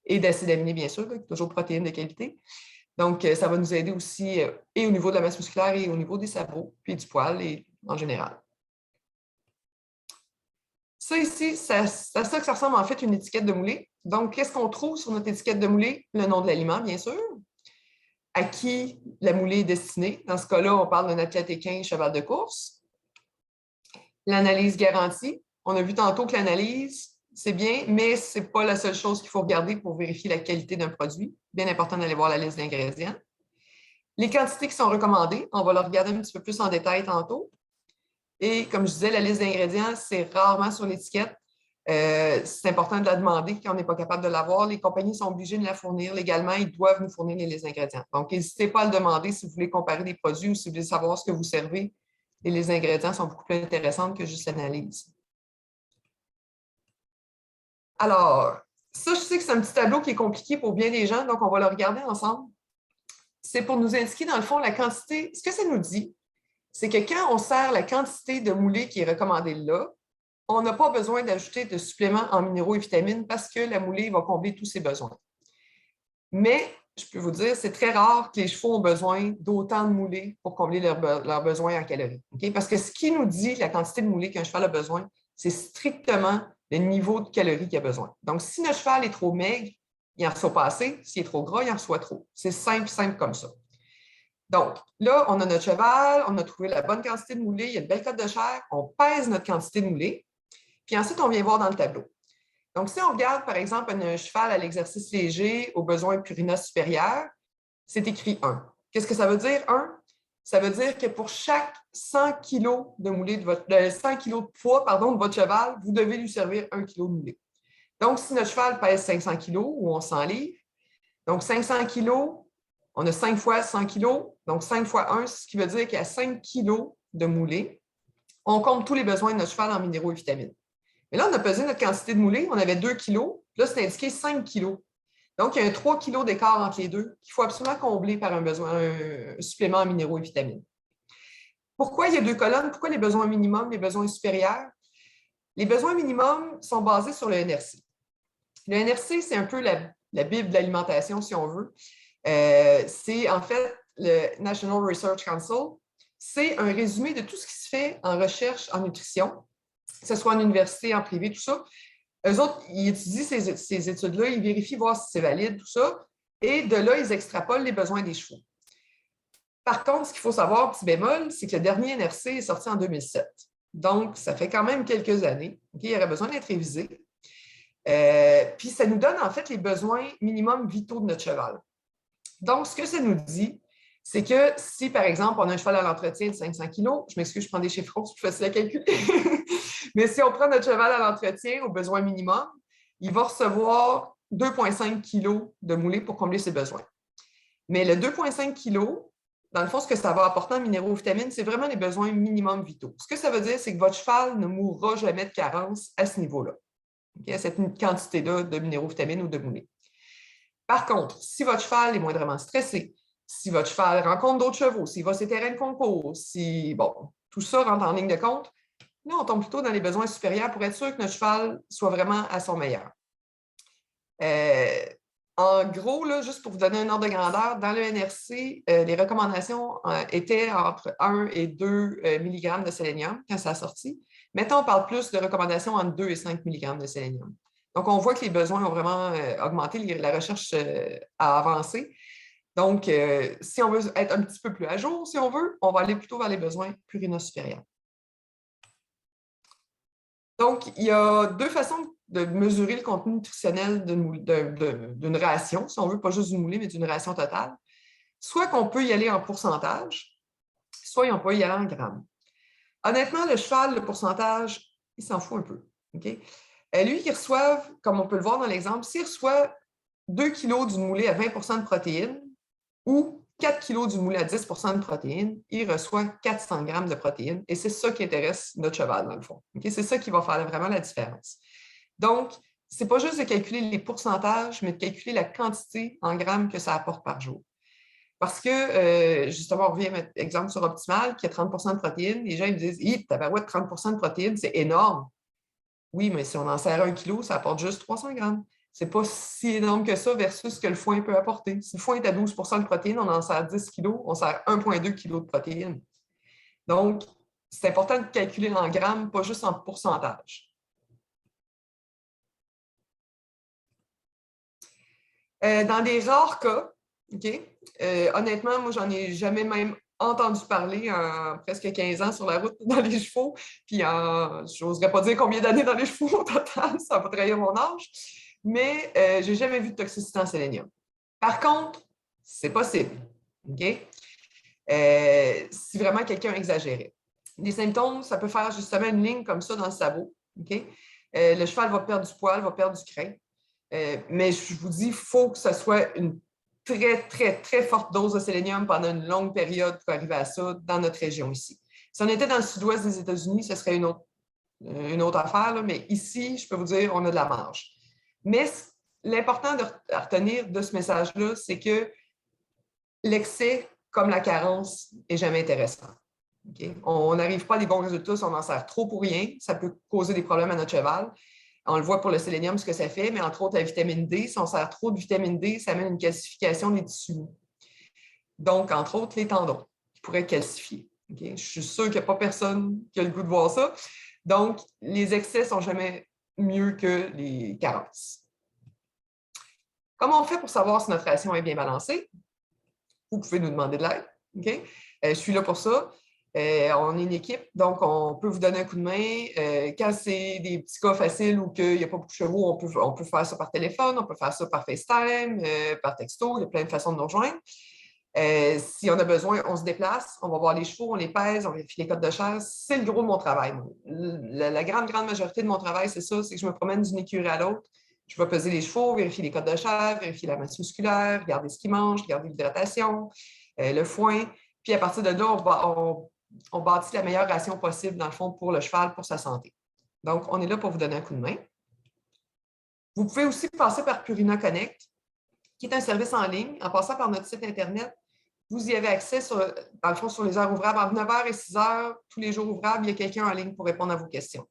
et d'acides aminés, bien sûr, toujours protéines de qualité. Donc, ça va nous aider aussi et au niveau de la masse musculaire et au niveau des sabots, puis du poil et en général. Ça ici, c'est à ça que ça ressemble en fait une étiquette de moulée. Donc, qu'est-ce qu'on trouve sur notre étiquette de moulée? Le nom de l'aliment, bien sûr. À qui la moulée est destinée. Dans ce cas-là, on parle d'un athlète équin, cheval de course. L'analyse garantie. On a vu tantôt que l'analyse, c'est bien, mais ce n'est pas la seule chose qu'il faut regarder pour vérifier la qualité d'un produit. Bien important d'aller voir la liste d'ingrédients. Les quantités qui sont recommandées, on va le regarder un petit peu plus en détail tantôt. Et comme je disais, la liste d'ingrédients, c'est rarement sur l'étiquette. C'est important de la demander quand on n'est pas capable de l'avoir. Les compagnies sont obligées de la fournir légalement. Ils doivent nous fournir les listes d'ingrédients. Donc, n'hésitez pas à le demander si vous voulez comparer des produits ou si vous voulez savoir ce que vous servez. Les listes d'ingrédients sont beaucoup plus intéressantes que juste l'analyse. Alors, ça, je sais que c'est un petit tableau qui est compliqué pour bien des gens, donc on va le regarder ensemble. C'est pour nous indiquer, dans le fond, la quantité. Ce que ça nous dit, c'est que quand on sert la quantité de moulée qui est recommandée là, on n'a pas besoin d'ajouter de suppléments en minéraux et vitamines parce que la moulée va combler tous ses besoins. Mais, je peux vous dire, c'est très rare que les chevaux ont besoin d'autant de moulée pour combler leurs besoins en calories. Okay? Parce que ce qui nous dit la quantité de moulée qu'un cheval a besoin, c'est strictement le niveau de calories qu'il a besoin. Donc, si notre cheval est trop maigre, il en reçoit pas assez. S'il est trop gras, il en reçoit trop. C'est simple, simple comme ça. Donc, là, on a notre cheval, on a trouvé la bonne quantité de moulée, il y a une belle cote de chair, on pèse notre quantité de moulée, puis ensuite, on vient voir dans le tableau. Donc, si on regarde, par exemple, un cheval à l'exercice léger aux besoins purina supérieurs, c'est écrit 1. Qu'est-ce que ça veut dire, 1? Ça veut dire que pour chaque 100 kg de moulée de 100 kg de poids, de votre cheval, vous devez lui servir 1 kg de moulée. Donc, si notre cheval pèse 500 kg ou on 100 livres, donc 500 kg, on a 5 fois 100 kg, donc 5 fois 1, ce qui veut dire qu'il y a 5 kg de moulée. On compte tous les besoins de notre cheval en minéraux et vitamines. Mais là, on a pesé notre quantité de moulée, on avait 2 kg, là, c'est indiqué 5 kg. Donc, il y a un 3 kg d'écart entre les deux qu'il faut absolument combler par un supplément en minéraux et vitamines. Pourquoi il y a 2 colonnes? Pourquoi les besoins minimums, les besoins supérieurs? Les besoins minimums sont basés sur le NRC. Le NRC, c'est un peu la Bible de l'alimentation, si on veut. C'est en fait le National Research Council. C'est un résumé de tout ce qui se fait en recherche en nutrition, que ce soit en université, en privé, tout ça. Eux autres, ils étudient ces études-là, ils vérifient voir si c'est valide, tout ça, et de là, ils extrapolent les besoins des chevaux. Par contre, ce qu'il faut savoir, petit bémol, c'est que le dernier NRC est sorti en 2007. Donc, ça fait quand même quelques années. Okay? Il aurait besoin d'être révisé. Puis, ça nous donne en fait les besoins minimums vitaux de notre cheval. Donc, ce que ça nous dit, c'est que si, par exemple, on a un cheval à l'entretien de 500 kg, je m'excuse, je prends des chiffres ronds, c'est plus facile à calculer, mais si on prend notre cheval à l'entretien au besoin minimum, il va recevoir 2,5 kg de moulée pour combler ses besoins. Mais le 2,5 kg, dans le fond, ce que ça va apporter en minéraux et vitamines, c'est vraiment les besoins minimums vitaux. Ce que ça veut dire, c'est que votre cheval ne mourra jamais de carence à ce niveau-là, okay, à cette quantité-là de minéraux, vitamines ou de moulée. Par contre, si votre cheval est moindrement stressé, si votre cheval rencontre d'autres chevaux, s'il va sur ses terrains de concours, si, bon, tout ça rentre en ligne de compte, là, on tombe plutôt dans les besoins supérieurs pour être sûr que notre cheval soit vraiment à son meilleur. En gros, là, juste pour vous donner un ordre de grandeur, dans le NRC, les recommandations étaient entre 1 et 2 mg de sélénium quand ça a sorti. Maintenant, on parle plus de recommandations entre 2 et 5 mg de sélénium. Donc, on voit que les besoins ont vraiment augmenté, la recherche a avancé. Donc, si on veut être un petit peu plus à jour, si on veut, on va aller plutôt vers les besoins purino supérieurs. Donc, il y a 2 façons de mesurer le contenu nutritionnel d'une ration, si on veut, pas juste d'une moulée, mais d'une ration totale, soit qu'on peut y aller en pourcentage, soit on peut y aller en grammes. Honnêtement, le cheval, le pourcentage, il s'en fout un peu. Okay? Lui qui reçoit, comme on peut le voir dans l'exemple, s'il reçoit 2 kg d'une moulée à 20 de protéines ou 4 kg d'une moulée à 10 de protéines, il reçoit 400 grammes de protéines. Et c'est ça qui intéresse notre cheval, dans le fond. Okay? C'est ça qui va faire vraiment la différence. Donc, ce n'est pas juste de calculer les pourcentages, mais de calculer la quantité en grammes que ça apporte par jour. Parce que, justement, on revient à notre exemple sur Optimal, qui a 30 de protéines. Les gens ils me disent « Hi, tabarouette, 30 de protéines, c'est énorme. » Oui, mais si on en sert 1 kilo, ça apporte juste 300 grammes. Ce n'est pas si énorme que ça versus ce que le foin peut apporter. Si le foin est à 12 de protéines, on en sert 10 kilos, on sert 1,2 kg de protéines. Donc, c'est important de calculer en grammes, pas juste en pourcentage. Dans des rares cas, okay, honnêtement, moi, j'en ai jamais même entendu parler en presque 15 ans sur la route dans les chevaux. Puis, je n'oserais pas dire combien d'années dans les chevaux au total, ça va trahir mon âge. Mais je n'ai jamais vu de toxicité en sélénium. Par contre, c'est possible. Okay? Si vraiment quelqu'un exagérait. Les symptômes, ça peut faire justement une ligne comme ça dans le sabot. Okay? Le cheval va perdre du poil, va perdre du crin. Mais je vous dis, il faut que ce soit une très, très, très forte dose de sélénium pendant une longue période pour arriver à ça dans notre région ici. Si on était dans le sud-ouest des États-Unis, ce serait une autre affaire, là, mais ici, je peux vous dire, on a de la marge. Mais l'important à retenir de ce message-là, c'est que l'excès, comme la carence, n'est jamais intéressant. Okay? On n'arrive pas à des bons résultats si on en sert trop pour rien. Ça peut causer des problèmes à notre cheval. On le voit pour le sélénium, ce que ça fait, mais entre autres, la vitamine D, si on sert trop de vitamine D, ça amène une calcification des tissus. Donc, entre autres, les tendons qui pourraient être calcifiés. Okay? Je suis sûre qu'il n'y a pas personne qui a le goût de voir ça. Donc, les excès ne sont jamais mieux que les carences. Comment on fait pour savoir si notre ration est bien balancée? Vous pouvez nous demander de l'aide. Okay? Je suis là pour ça. On est une équipe, donc on peut vous donner un coup de main. Quand c'est des petits cas faciles ou qu'il n'y a pas beaucoup de chevaux, on peut faire ça par téléphone, on peut faire ça par FaceTime, par texto. Il y a plein de façons de nous rejoindre. Si on a besoin, on se déplace, on va voir les chevaux, on les pèse, on vérifie les codes de chair. C'est le gros de mon travail. La grande majorité de mon travail, c'est ça, c'est que je me promène d'une écurie à l'autre. Je vais peser les chevaux, vérifier les codes de chair, vérifier la masse musculaire, regarder ce qu'ils mangent, regarder l'hydratation, le foin. Puis à partir de là, on bâtit la meilleure ration possible, dans le fond, pour le cheval, pour sa santé. Donc, on est là pour vous donner un coup de main. Vous pouvez aussi passer par Purina Connect, qui est un service en ligne. En passant par notre site Internet, vous y avez accès, dans le fond, sur les heures ouvrables. Entre 9h et 6h, tous les jours ouvrables, il y a quelqu'un en ligne pour répondre à vos questions.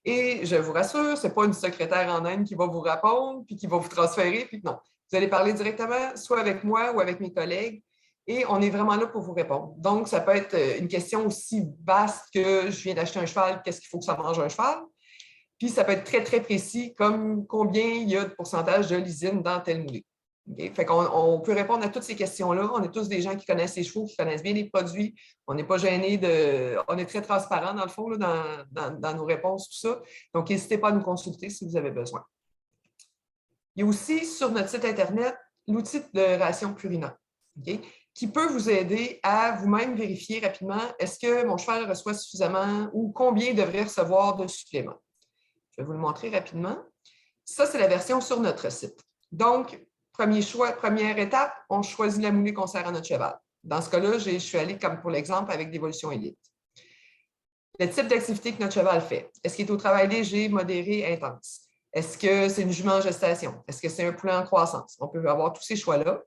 Et je vous rassure, ce n'est pas une secrétaire en Inde qui va vous répondre, puis qui va vous transférer, puis non. Vous allez parler directement, soit avec moi ou avec mes collègues, et on est vraiment là pour vous répondre. Donc, ça peut être une question aussi vaste que je viens d'acheter un cheval, qu'est-ce qu'il faut que ça mange un cheval? Puis, ça peut être très, très précis, comme combien il y a de pourcentage de lysine dans tel moulée. Okay? Fait qu'on peut répondre à toutes ces questions-là. On est tous des gens qui connaissent les chevaux, qui connaissent bien les produits. On n'est pas gênés on est très transparent, dans le fond, là, dans nos réponses, tout ça. Donc, n'hésitez pas à nous consulter si vous avez besoin. Il y a aussi, sur notre site Internet, l'outil de ration Purina. Okay? Qui peut vous aider à vous-même vérifier rapidement est-ce que mon cheval reçoit suffisamment ou combien il devrait recevoir de suppléments. Je vais vous le montrer rapidement. Ça, c'est la version sur notre site. Donc, premier choix, première étape, on choisit la moulée qu'on sert à notre cheval. Dans ce cas-là, je suis allée, comme pour l'exemple, avec l'évolution élite. Le type d'activité que notre cheval fait. Est-ce qu'il est au travail léger, modéré, intense? Est-ce que c'est une jument en gestation? Est-ce que c'est un poulet en croissance? On peut avoir tous ces choix-là.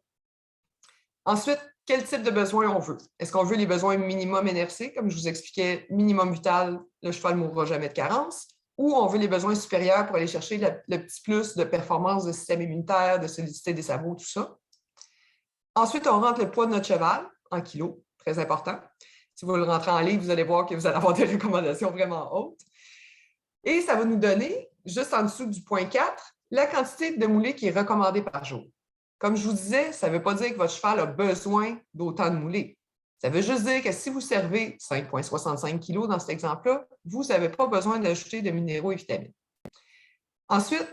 Ensuite, quel type de besoin on veut? Est-ce qu'on veut les besoins minimum NRC, comme je vous expliquais, minimum vital, le cheval ne mourra jamais de carence, ou on veut les besoins supérieurs pour aller chercher le petit plus de performance de système immunitaire, de solidité des sabots, tout ça. Ensuite, on rentre le poids de notre cheval en kilos, très important. Si vous le rentrez en livre, vous allez voir que vous allez avoir des recommandations vraiment hautes. Et ça va nous donner, juste en dessous du point 4, la quantité de moulée qui est recommandée par jour. Comme je vous disais, ça ne veut pas dire que votre cheval a besoin d'autant de moulées. Ça veut juste dire que si vous servez 5,65 kg dans cet exemple-là, vous n'avez pas besoin d'ajouter de minéraux et vitamines. Ensuite,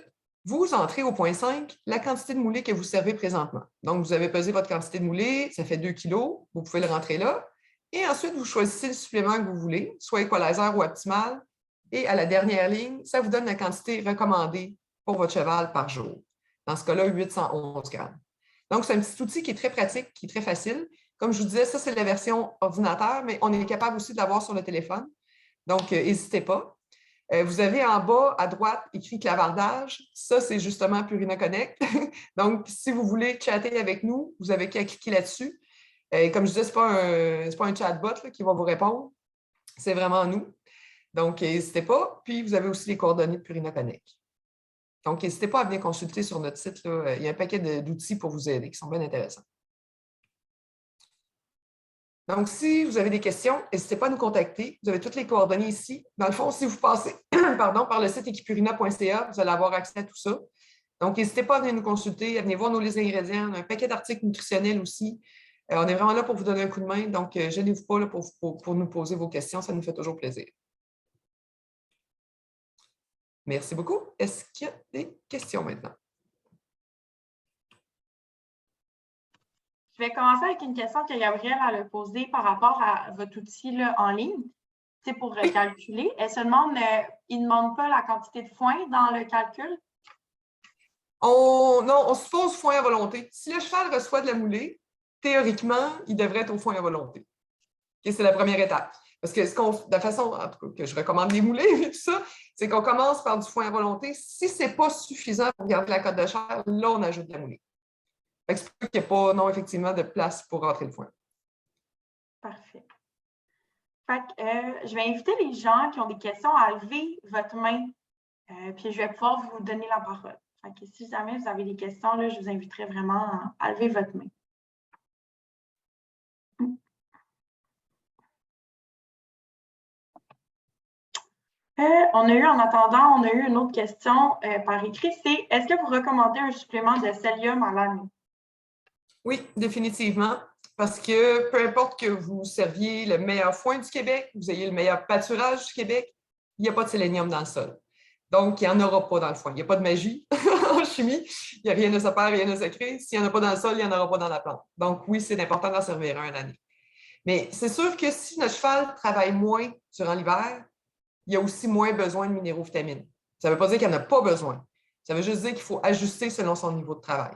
vous entrez au point 5 la quantité de moulé que vous servez présentement. Donc, vous avez pesé votre quantité de moulé, ça fait 2 kg, vous pouvez le rentrer là. Et ensuite, vous choisissez le supplément que vous voulez, soit Equalizer ou Optimal. Et à la dernière ligne, ça vous donne la quantité recommandée pour votre cheval par jour. Dans ce cas-là, 811 grammes. Donc, c'est un petit outil qui est très pratique, qui est très facile. Comme je vous disais, ça, c'est la version ordinateur, mais on est capable aussi de l'avoir sur le téléphone. Donc, n'hésitez pas. Vous avez en bas à droite écrit clavardage. Ça, c'est justement Purina Connect. Donc, si vous voulez chatter avec nous, vous avez qu'à cliquer là-dessus. Comme je disais, ce n'est pas un chatbot là, qui va vous répondre. C'est vraiment nous. Donc, n'hésitez pas. Puis, vous avez aussi les coordonnées de Purina Connect. Donc, n'hésitez pas à venir consulter sur notre site, là. Il y a un paquet d'outils pour vous aider qui sont bien intéressants. Donc, si vous avez des questions, n'hésitez pas à nous contacter. Vous avez toutes les coordonnées ici. Dans le fond, si vous passez par le site equipurina.ca, vous allez avoir accès à tout ça. Donc, n'hésitez pas à venir nous consulter, à venir voir nos listes d'ingrédients. On a un paquet d'articles nutritionnels aussi. On est vraiment là pour vous donner un coup de main. Donc, gênez-vous pas là, pour nous poser vos questions. Ça nous fait toujours plaisir. Merci beaucoup. Est-ce qu'il y a des questions maintenant? Je vais commencer avec une question que Gabrielle a posée par rapport à votre outil là, en ligne. C'est pour calculer. Elle se demande, il ne demande pas la quantité de foin dans le calcul? Non, on suppose foin à volonté. Si le cheval reçoit de la moulée, théoriquement, il devrait être au foin à volonté. Okay, c'est la première étape. Parce que la façon en tout cas, que je recommande les moulées et tout ça, c'est qu'on commence par du foin à volonté. Si ce n'est pas suffisant pour garder la cote de chair, là, on ajoute de la moulée. C'est pour qu'il n'y a pas, non, effectivement, de place pour rentrer le foin. Parfait. Fait que, je vais inviter les gens qui ont des questions à lever votre main, puis je vais pouvoir vous donner la parole. Fait que si jamais vous avez des questions, là, je vous inviterai vraiment à lever votre main. En attendant, on a eu une autre question par écrit, c'est est-ce que vous recommandez un supplément de sélium à l'année? Oui, définitivement. Parce que peu importe que vous serviez le meilleur foin du Québec, vous ayez le meilleur pâturage du Québec, il n'y a pas de sélénium dans le sol. Donc, il n'y en aura pas dans le foin. Il n'y a pas de magie en chimie. Il n'y a rien de se faire, rien de se créer. S'il n'y en a pas dans le sol, il n'y en aura pas dans la plante. Donc, oui, c'est important d'en servir un à l'année. Mais c'est sûr que si notre cheval travaille moins durant l'hiver, il y a aussi moins besoin de minéraux-vitamines. Ça ne veut pas dire qu'il n'y en a pas besoin. Ça veut juste dire qu'il faut ajuster selon son niveau de travail.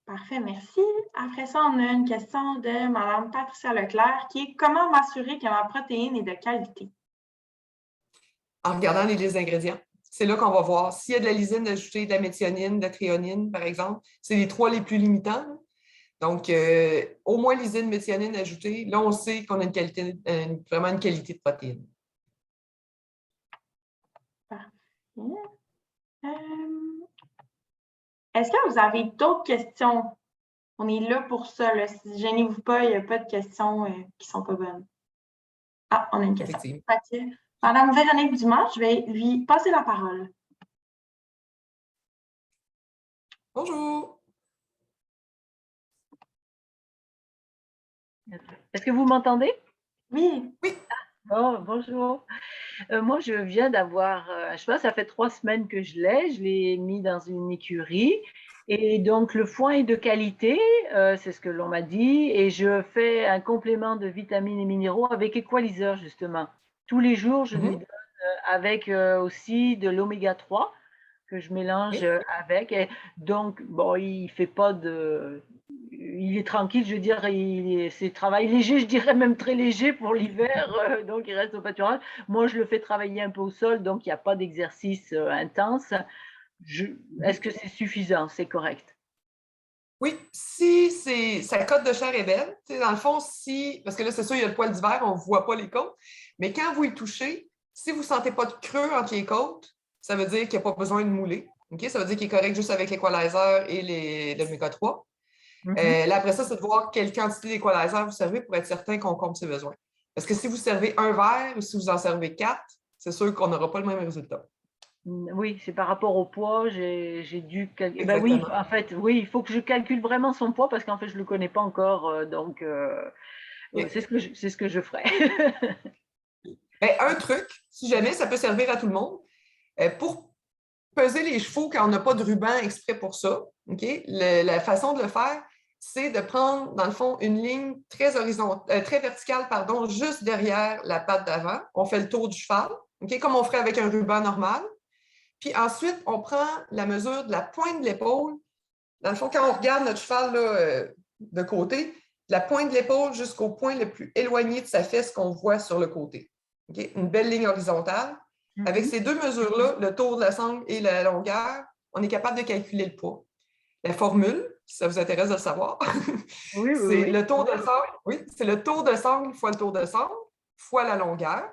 Parfait, merci. Après ça, on a une question de Mme Patricia Leclerc qui est comment m'assurer que ma protéine est de qualité? En regardant les listes d'ingrédients. C'est là qu'on va voir s'il y a de la lysine ajoutée, de la méthionine, de la thréonine, par exemple. C'est les 3 les plus limitants. Donc, au moins lysine, méthionine ajoutée. Là, on sait qu'on a vraiment une qualité de protéine. Parfait. Est-ce que vous avez d'autres questions? On est là pour ça. Là. Gênez-vous pas, il n'y a pas de questions qui ne sont pas bonnes. Ah, on a une question. Madame Véronique Dumas, je vais lui passer la parole. Bonjour. Est-ce que vous m'entendez? Oui. Oui. Oh, bonjour. Moi, je viens d'avoir un cheval. Ça fait 3 semaines que je l'ai mis dans une écurie. Et donc, le foin est de qualité, c'est ce que l'on m'a dit. Et je fais un complément de vitamines et minéraux avec Equalizer, justement. Tous les jours, je lui donne avec aussi de l'oméga 3 que je mélange avec. Et donc, bon, il fait pas de... Il est tranquille, je veux dire, c'est travail léger, je dirais même très léger pour l'hiver, donc il reste au pâturage. Moi, je le fais travailler un peu au sol, donc il n'y a pas d'exercice intense. Est-ce que c'est suffisant? C'est correct? Oui, si sa cote de chair est belle, dans le fond, parce que là, c'est sûr, il y a le poil d'hiver, on ne voit pas les côtes, mais quand vous y touchez, si vous ne sentez pas de creux entre les côtes, ça veut dire qu'il n'y a pas besoin de mouler. Okay? Ça veut dire qu'il est correct juste avec l'Equalizer et l'oméga 3. Là, après ça, c'est de voir quelle quantité d'Equalizer vous servez pour être certain qu'on compte ses besoins. Parce que si vous servez un verre ou si vous en servez 4, c'est sûr qu'on n'aura pas le même résultat. Oui, c'est par rapport au poids, j'ai dû calculer. Ben oui, en fait, oui, il faut que je calcule vraiment son poids parce qu'en fait, je ne le connais pas encore, donc c'est ce que je ferai. Un truc, si jamais, ça peut servir à tout le monde, Pour peser les chevaux quand on n'a pas de ruban exprès pour ça, okay? La façon de le faire, c'est de prendre, dans le fond, une ligne très verticale, pardon, juste derrière la patte d'avant. On fait le tour du cheval, okay? Comme on ferait avec un ruban normal. Puis ensuite, on prend la mesure de la pointe de l'épaule. Dans le fond, quand on regarde notre cheval là, de côté, de la pointe de l'épaule jusqu'au point le plus éloigné de sa fesse qu'on voit sur le côté. Okay? Une belle ligne horizontale. Avec ces deux mesures-là, le tour de la sangle et la longueur, on est capable de calculer le poids. La formule, si ça vous intéresse de le savoir, c'est le tour de sangle, c'est le tour de sangle fois le tour de sangle fois la longueur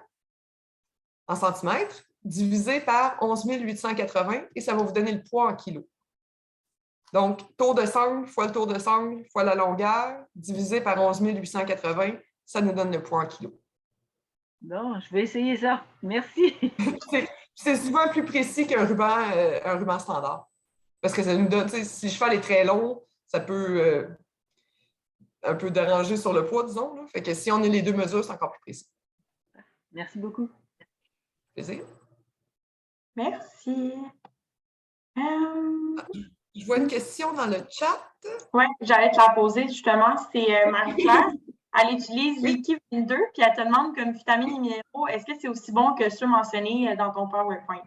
en centimètres divisé par 11 880 et ça va vous donner le poids en kilos. Donc, tour de sangle fois le tour de sangle fois la longueur divisé par 11 880, ça nous donne le poids en kilos. Non, je vais essayer ça. Merci. C'est souvent plus précis qu'un ruban standard. Parce que ça nous donne, si le cheval est très long, ça peut un peu déranger sur le poids, disons. Là. Fait que si on a les deux mesures, c'est encore plus précis. Merci beaucoup. Plaisir. Merci. Je vois une question dans le chat. Oui, j'allais te la poser justement. C'est Marie-Claire. Elle utilise l'Equi22 puis elle te demande comme vitamines et minéraux, est-ce que c'est aussi bon que ceux mentionnés dans ton PowerPoint?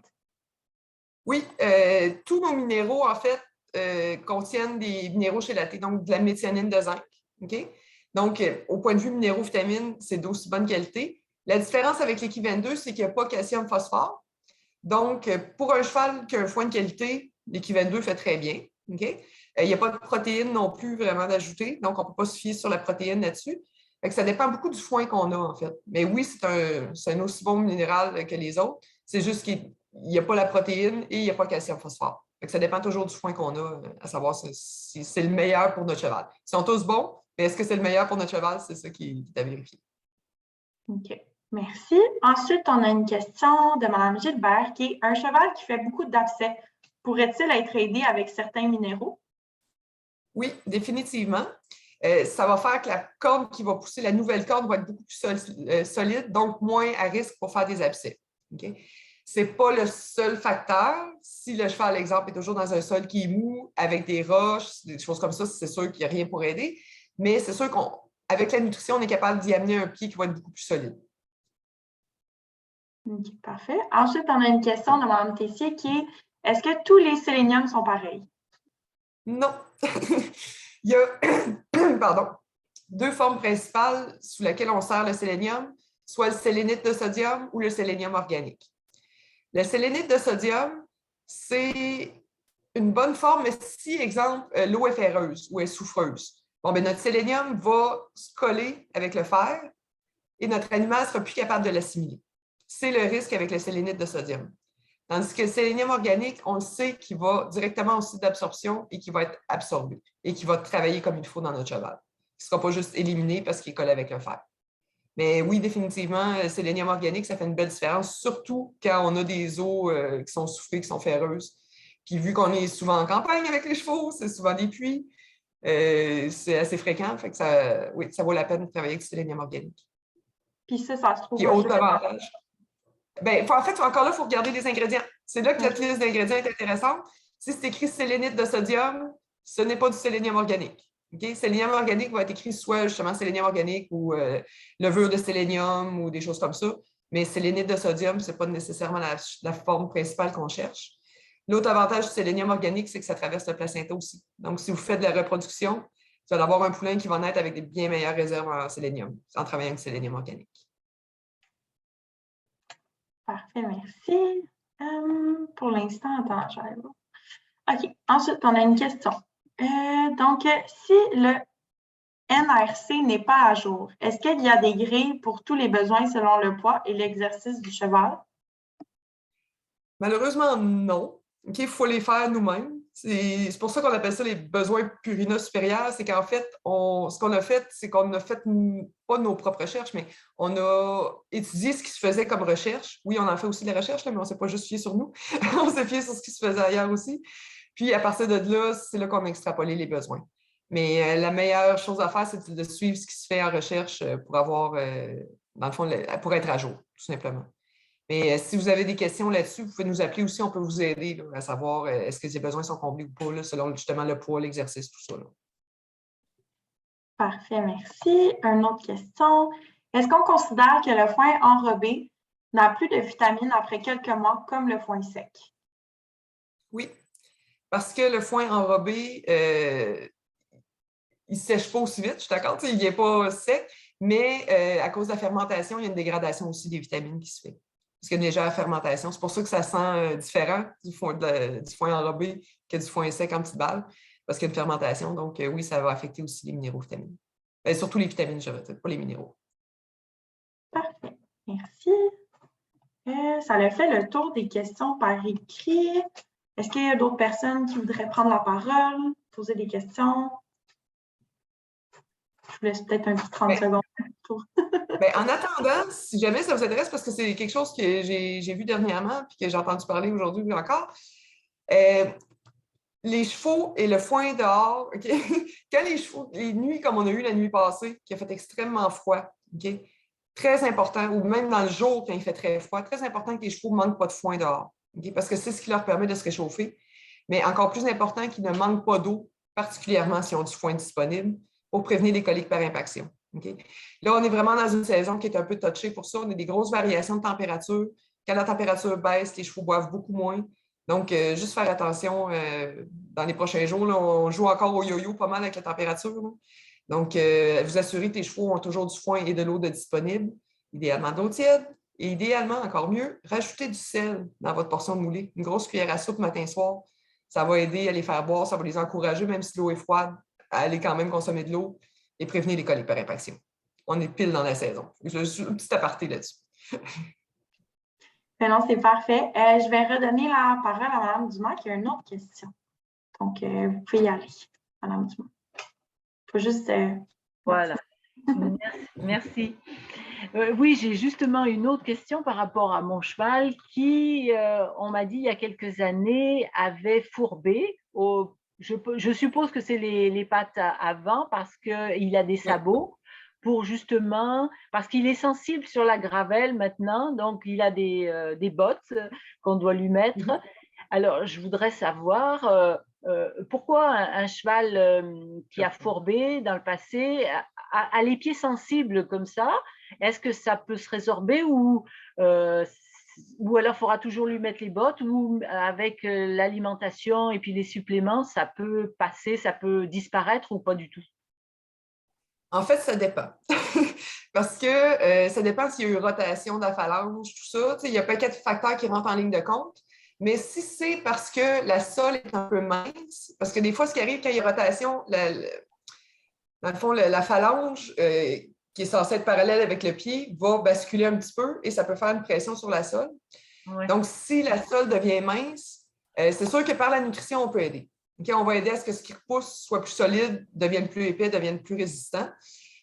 Oui, tous nos minéraux, en fait, contiennent des minéraux chélatés, donc de la méthionine de zinc. Okay? Donc, au point de vue minéraux-vitamines, c'est d'aussi bonne qualité. La différence avec l'Equi22, c'est qu'il n'y a pas calcium-phosphore. Donc, pour un cheval qui a un foin de qualité, l'Equi22 fait très bien. Okay? Il n'y a pas de protéines non plus vraiment d'ajouter, donc on ne peut pas se fier sur la protéine là-dessus. Ça dépend beaucoup du foin qu'on a, en fait. Mais oui, c'est un aussi bon minéral que les autres. C'est juste qu'il n'y a pas la protéine et il n'y a pas le calcium-phosphore. Ça dépend toujours du foin qu'on a, à savoir si c'est le meilleur pour notre cheval. Ils sont tous bons, mais est-ce que c'est le meilleur pour notre cheval? C'est ça qui est à vérifier. OK. Merci. Ensuite, on a une question de Mme Gilbert qui est un cheval qui fait beaucoup d'abcès. Pourrait-il être aidé avec certains minéraux? Oui, définitivement. Ça va faire que la corde qui va pousser, la nouvelle corde va être beaucoup plus solide, donc moins à risque pour faire des abcès. Okay? Ce n'est pas le seul facteur. Si le cheval, exemple, est toujours dans un sol qui est mou, avec des roches, des choses comme ça, c'est sûr qu'il n'y a rien pour aider. Mais c'est sûr qu'avec la nutrition, on est capable d'y amener un pied qui va être beaucoup plus solide. OK, parfait. Ensuite, on a une question de Mme Tessier qui est est-ce que tous les séléniums sont pareils? Non. Il y a pardon, deux formes principales sous lesquelles on sert le sélénium, soit le sélénite de sodium ou le sélénium organique. Le sélénite de sodium, c'est une bonne forme, mais si, exemple, l'eau est ferreuse ou est soufreuse, notre sélénium va se coller avec le fer et notre animal ne sera plus capable de l'assimiler. C'est le risque avec le sélénite de sodium. Tandis que le sélénium organique, on le sait qu'il va directement au site d'absorption et qu'il va être absorbé et qu'il va travailler comme il faut dans notre cheval. Il ne sera pas juste éliminé parce qu'il est collé avec le fer. Mais oui, définitivement, le sélénium organique, ça fait une belle différence, surtout quand on a des eaux qui sont soufrées, qui sont ferreuses. Puis vu qu'on est souvent en campagne avec les chevaux, c'est souvent des puits, c'est assez fréquent, fait que ça vaut la peine de travailler avec du sélénium organique. Puis ça se trouve. Puis autre avantage. En fait, encore là, il faut regarder les ingrédients. C'est là que notre liste d'ingrédients est intéressante. Si c'est écrit sélénite de sodium, ce n'est pas du sélénium organique. Okay? Sélénium organique va être écrit soit justement sélénium organique ou levure de sélénium ou des choses comme ça. Mais sélénite de sodium, ce n'est pas nécessairement la forme principale qu'on cherche. L'autre avantage du sélénium organique, c'est que ça traverse le placenta aussi. Donc, si vous faites de la reproduction, vous allez avoir un poulain qui va naître avec des bien meilleures réserves en sélénium, en travaillant avec le sélénium organique. Parfait, merci. Pour l'instant, attends, j'arrive. OK. Ensuite, on a une question. Donc, si le NRC n'est pas à jour, est-ce qu'il y a des grilles pour tous les besoins selon le poids et l'exercice du cheval? Malheureusement, non. Okay, il faut les faire nous-mêmes. C'est pour ça qu'on appelle ça les besoins Purina supérieurs. C'est qu'en fait, ce qu'on a fait, c'est qu'on a fait pas nos propres recherches, mais on a étudié ce qui se faisait comme recherche. Oui, on en fait aussi de la recherche, là, mais on ne s'est pas juste fié sur nous. On s'est fié sur ce qui se faisait ailleurs aussi. Puis, à partir de là, c'est là qu'on a extrapolé les besoins. Mais la meilleure chose à faire, c'est de suivre ce qui se fait en recherche pour avoir, dans le fond, pour être à jour, tout simplement. Mais si vous avez des questions là-dessus, vous pouvez nous appeler aussi, on peut vous aider là, à savoir est-ce que les besoins sont comblés ou pas, là, selon justement le poids, l'exercice, tout ça. Là. Parfait, merci. Une autre question. Est-ce qu'on considère que le foin enrobé n'a plus de vitamines après quelques mois comme le foin sec? Oui, parce que le foin enrobé, il ne sèche pas aussi vite, je suis d'accord, il ne vient pas sec, mais à cause de la fermentation, il y a une dégradation aussi des vitamines qui se fait. Parce qu'il y a une légère fermentation. C'est pour ça que ça sent différent du foin enrobé que du foin sec en petites balles, parce qu'il y a une fermentation. Donc, oui, ça va affecter aussi les minéraux vitamines. Surtout les vitamines, je répète, pas les minéraux. Parfait, merci. Ça a fait le tour des questions par écrit. Est-ce qu'il y a d'autres personnes qui voudraient prendre la parole, poser des questions? Je vous laisse peut-être un petit 30 secondes pour. En attendant, si jamais ça vous intéresse, parce que c'est quelque chose que j'ai vu dernièrement et que j'ai entendu parler aujourd'hui encore, les chevaux et le foin dehors, OK? Quand les chevaux, les nuits comme on a eu la nuit passée, qui a fait extrêmement froid, OK? Très important, ou même dans le jour quand il fait très froid, très important que les chevaux ne manquent pas de foin dehors, OK? Parce que c'est ce qui leur permet de se réchauffer. Mais encore plus important qu'ils ne manquent pas d'eau, particulièrement s'ils ont du foin disponible, pour prévenir les coliques par impaction. Okay? Là, on est vraiment dans une saison qui est un peu touchée pour ça. On a des grosses variations de température. Quand la température baisse, les chevaux boivent beaucoup moins. Donc, juste faire attention dans les prochains jours. Là, on joue encore au yo-yo pas mal avec la température. Là. Donc, vous assurez que les chevaux ont toujours du foin et de l'eau de disponible, idéalement d'eau tiède. Et idéalement, encore mieux, rajoutez du sel dans votre portion de moulée. Une grosse cuillère à soupe matin-soir. Ça va aider à les faire boire, ça va les encourager, même si l'eau est froide, à aller quand même consommer de l'eau et prévenir les coliques par impaction. On est pile dans la saison. Juste un petit aparté là-dessus. Non, c'est parfait. Je vais redonner la parole à Mme Dumont qui a une autre question. Donc, vous pouvez y aller, Mme Dumont. Il faut juste. Voilà. Merci. Oui, j'ai justement une autre question par rapport à mon cheval qui, on m'a dit il y a quelques années, avait fourbé. Je suppose que c'est les pattes avant parce qu'il a des sabots pour justement, parce qu'il est sensible sur la gravelle maintenant, donc il a des bottes qu'on doit lui mettre. Alors, je voudrais savoir pourquoi un cheval qui a fourbé dans le passé a les pieds sensibles comme ça. Est-ce que ça peut se résorber ou alors il faudra toujours lui mettre les bottes ou avec l'alimentation et puis les suppléments, ça peut passer, ça peut disparaître ou pas du tout? En fait, ça dépend. Parce que ça dépend s'il y a eu rotation de la phalange, tout ça. Il y a pas de facteurs qui rentrent en ligne de compte. Mais si c'est parce que la sole est un peu mince, parce que des fois, ce qui arrive quand il y a rotation, dans le fond, la phalange qui est censée être parallèle avec le pied va basculer un petit peu et ça peut faire une pression sur la sole. Ouais. Donc, si la sole devient mince, c'est sûr que par la nutrition, on peut aider. Okay? On va aider à ce que ce qui repousse soit plus solide, devienne plus épais, devienne plus résistant.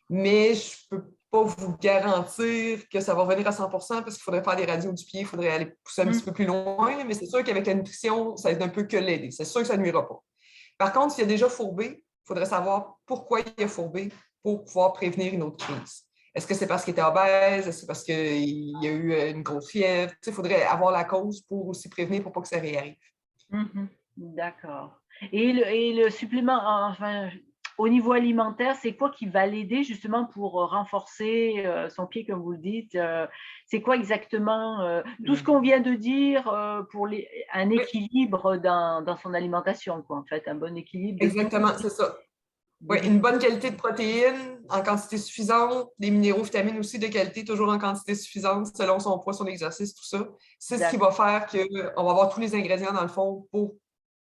Mais je ne peux pas vous garantir que ça va revenir à 100 % parce qu'il faudrait faire des radios du pied, il faudrait aller pousser un petit peu plus loin. Mais c'est sûr qu'avec la nutrition, ça aide un peu que l'aider. C'est sûr que ça ne nuira pas. Par contre, s'il a déjà fourbé, il faudrait savoir pourquoi il a fourbé pour pouvoir prévenir une autre crise. Est-ce que c'est parce qu'il était obèse? Est-ce que c'est parce qu'il y a eu une grosse fièvre? Il faudrait avoir la cause pour aussi prévenir pour pas que ça réarrive. D'accord. Et le supplément, enfin, au niveau alimentaire, c'est quoi qui va l'aider justement pour renforcer son pied, comme vous le dites? C'est quoi exactement tout ce qu'on vient de dire pour un équilibre dans son alimentation, quoi, en fait, un bon équilibre de tout. Exactement, c'est ça. Oui, une bonne qualité de protéines en quantité suffisante, des minéraux, vitamines aussi de qualité, toujours en quantité suffisante selon son poids, son exercice, tout ça. C'est ce qui va faire qu'on va avoir tous les ingrédients dans le fond pour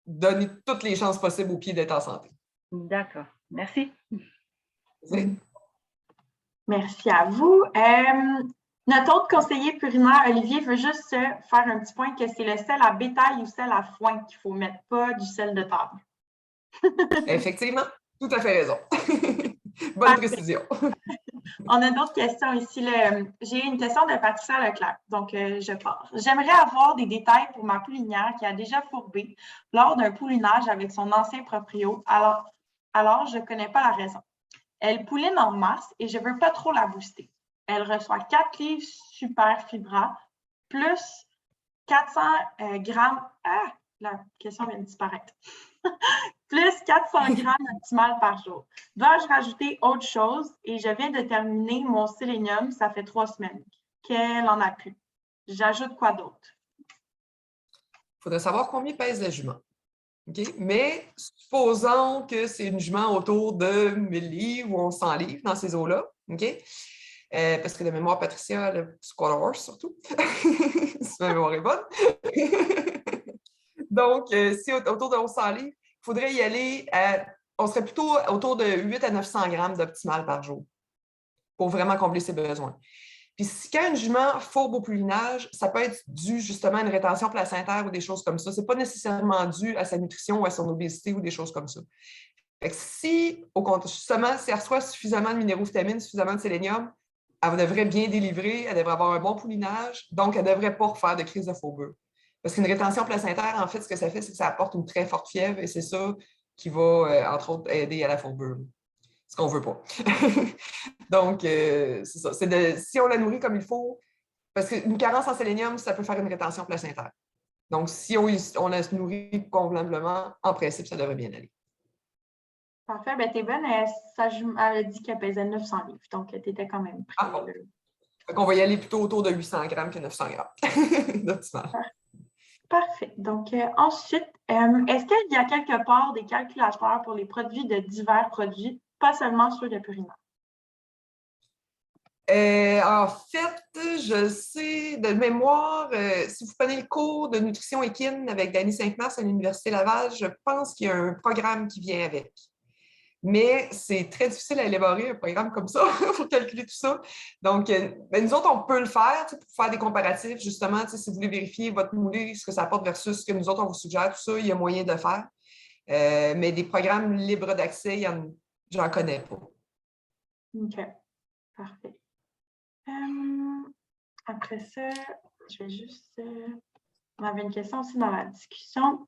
donner toutes les chances possibles au pied d'être en santé. D'accord. Merci. Merci à vous. Notre autre conseiller purinaire, Olivier, veut juste faire un petit point que c'est le sel à bétail ou sel à foin qu'il faut mettre, pas du sel de table. Effectivement, tout à fait raison. Bonne précision. On a d'autres questions ici. J'ai une question de Patricia Leclerc, donc je pars. J'aimerais avoir des détails pour ma poulinière qui a déjà fourbé lors d'un poulinage avec son ancien proprio. Alors je ne connais pas la raison. Elle pouline en masse et je ne veux pas trop la booster. Elle reçoit 4 livres super fibra plus 400 grammes. Ah, la question vient de disparaître. Plus 400 grammes optimal par jour. Dois-je rajouter autre chose? Et je viens de terminer mon sélénium, ça fait 3 semaines. Qu'elle en a plus. J'ajoute quoi d'autre? Il faudrait savoir combien pèse la jument. Okay? Mais supposons que c'est une jument autour de 1000 livres ou 1100 livres dans ces eaux-là. Okay? Parce que de mémoire, Patricia, le squat horse surtout, si ma mémoire est bonne. Donc, si autour de 1100 livres, il faudrait y aller on serait plutôt autour de 8 à 900 grammes d'optimal par jour pour vraiment combler ses besoins. Puis quand une jument fourbe au poulinage, ça peut être dû justement à une rétention placentaire ou des choses comme ça. Ce n'est pas nécessairement dû à sa nutrition ou à son obésité ou des choses comme ça. Fait que si, justement, si elle reçoit suffisamment de minéraux-vitamines, suffisamment de sélénium, elle devrait bien délivrer, elle devrait avoir un bon poulinage, donc elle ne devrait pas faire de crise de fourbure. Parce qu'une rétention placentaire, en fait, ce que ça fait, c'est que ça apporte une très forte fièvre et c'est ça qui va, entre autres, aider à la fourbure. Ce qu'on ne veut pas. Donc, c'est ça. Si on la nourrit comme il faut, parce qu'une carence en sélénium, ça peut faire une rétention placentaire. Donc, si on la nourrit convenablement, en principe, ça devrait bien aller. Parfait. Ben, t'es bonne. Elle a dit qu'elle pesait 900 livres. Donc, t'étais quand même prêt. Ah bon. Donc, on va y aller plutôt autour de 800 grammes que 900 grammes d'optimal. Parfait. Donc, ensuite, est-ce qu'il y a quelque part des calculateurs pour les produits de divers produits, pas seulement ceux de Purina? En fait, je sais de mémoire, si vous prenez le cours de nutrition équine avec Dany Sainte-Mars à l'Université Laval, je pense qu'il y a un programme qui vient avec. Mais c'est très difficile à élaborer un programme comme ça pour calculer tout ça. Donc, nous autres, on peut le faire pour faire des comparatifs. Justement, si vous voulez vérifier votre moulée, ce que ça apporte versus ce que nous autres, on vous suggère, tout ça, il y a moyen de le faire. Mais des programmes libres d'accès, j'en connais pas. OK. Parfait. Après ça, je vais juste... on avait une question aussi dans la discussion.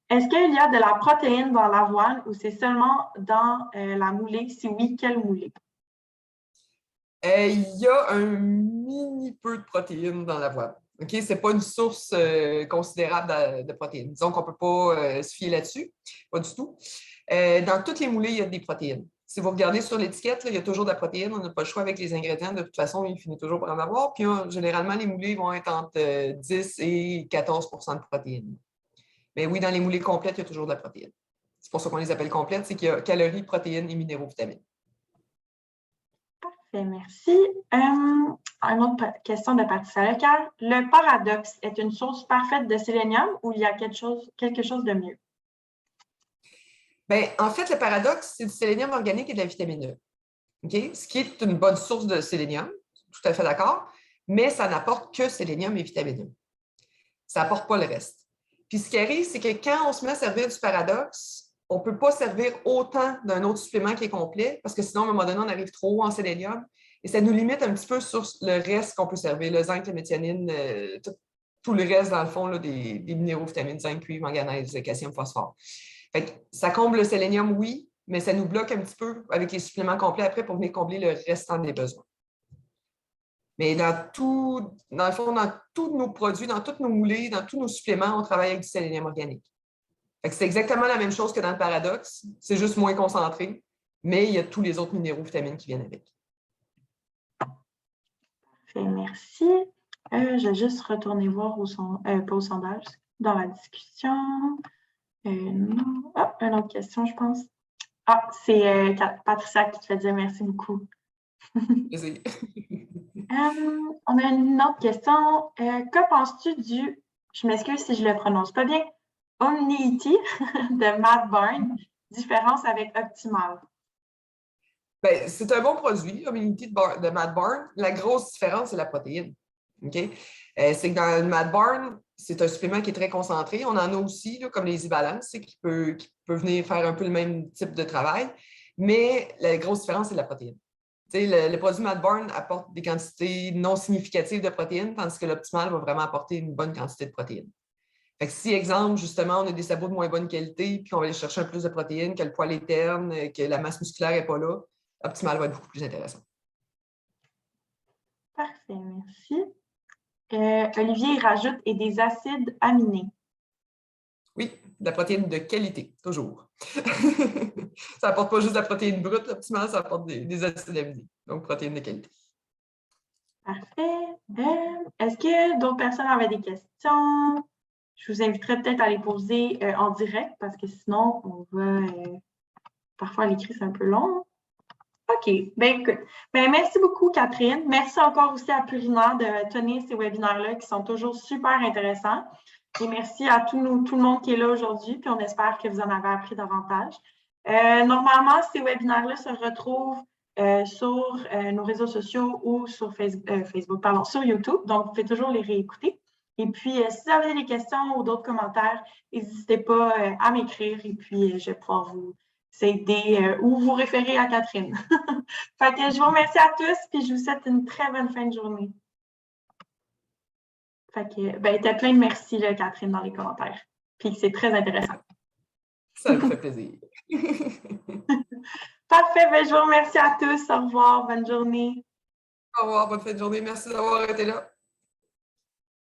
Est-ce qu'il y a de la protéine dans l'avoine ou c'est seulement dans la moulée? Si oui, quelle moulée? Il y a un mini peu de protéines dans l'avoine. Okay? Ce n'est pas une source considérable de protéines. Disons qu'on ne peut pas se fier là-dessus, pas du tout. Dans toutes les moulées, il y a des protéines. Si vous regardez sur l'étiquette, il y a toujours de la protéine. On n'a pas le choix avec les ingrédients. De toute façon, il finit toujours par en avoir. Puis généralement, les moulées vont être entre 10 et 14 de protéines. Mais oui, dans les moulées complètes, il y a toujours de la protéine. C'est pour ça qu'on les appelle complètes, c'est qu'il y a calories, protéines et minéraux, vitamines. Parfait, merci. Une autre question de Patricia Leclerc. Le paradoxe est une source parfaite de sélénium ou il y a quelque chose de mieux? Bien, en fait, le paradoxe, c'est du sélénium organique et de la vitamine E. Okay? Ce qui est une bonne source de sélénium, tout à fait d'accord, mais ça n'apporte que sélénium et vitamine E. Ça n'apporte pas le reste. Puis ce qui arrive, c'est que quand on se met à servir du paradoxe, on ne peut pas servir autant d'un autre supplément qui est complet, parce que sinon, à un moment donné, on arrive trop haut en sélénium, et ça nous limite un petit peu sur le reste qu'on peut servir, le zinc, la méthionine, tout le reste, dans le fond, là, des minéraux, vitamines, zinc, cuivre, manganèse, calcium, phosphore. Fait que ça comble le sélénium, oui, mais ça nous bloque un petit peu avec les suppléments complets après pour venir combler le restant des besoins. Mais dans le fond, dans tous nos produits, dans tous nos moulées, dans tous nos suppléments, on travaille avec du sélénium organique. C'est exactement la même chose que dans le paradoxe, c'est juste moins concentré, mais il y a tous les autres minéraux, vitamines qui viennent avec. Parfait, merci. Je vais juste retourner voir pas au sondage, dans la discussion. Non. Ah, une autre question, je pense. Ah, c'est Patricia qui te fait dire merci beaucoup. On a une autre question. Que penses-tu je m'excuse si je le prononce pas bien, Omni-T de Matt Barnes, différence avec Optimal? Bien, c'est un bon produit, Omni-T de Matt Barnes. La grosse différence, c'est la protéine. Okay? C'est que dans le Matt Barnes, c'est un supplément qui est très concentré. On en a aussi, là, comme les e-balances, qui peut venir faire un peu le même type de travail. Mais la grosse différence, c'est la protéine. Le produit Matt Barnes apporte des quantités non significatives de protéines, tandis que l'Optimal va vraiment apporter une bonne quantité de protéines. Fait que si, exemple, justement, on a des sabots de moins bonne qualité, puis qu'on va aller chercher un plus de protéines, que le poil est terne, que la masse musculaire n'est pas là, Optimal va être beaucoup plus intéressant. Parfait, merci. Olivier, il rajoute et des acides aminés. Oui, de la protéine de qualité, toujours. Ça n'apporte pas juste de la protéine brute, optimalement, ça apporte des acides aminés. Donc, protéines de qualité. Parfait. Est-ce que d'autres personnes avaient des questions? Je vous inviterai peut-être à les poser en direct parce que sinon, on va parfois à l'écrit, c'est un peu long. OK. Ben écoute, merci beaucoup, Catherine. Merci encore aussi à Purina de tenir ces webinaires-là qui sont toujours super intéressants. Et merci à tout le monde qui est là aujourd'hui, puis on espère que vous en avez appris davantage. Normalement, ces webinaires-là se retrouvent sur nos réseaux sociaux ou sur Facebook, sur YouTube. Donc, vous pouvez toujours les réécouter. Et puis, si vous avez des questions ou d'autres commentaires, n'hésitez pas à m'écrire et puis je vais pouvoir vous aider ou vous référer à Catherine. Fait que je vous remercie à tous puis je vous souhaite une très bonne fin de journée. Fait que, t'as plein de merci, là, Catherine, dans les commentaires. Puis c'est très intéressant. Ça me fait plaisir. Parfait, je vous remercie à tous. Au revoir, bonne journée. Au revoir, bonne fin de journée. Merci d'avoir été là.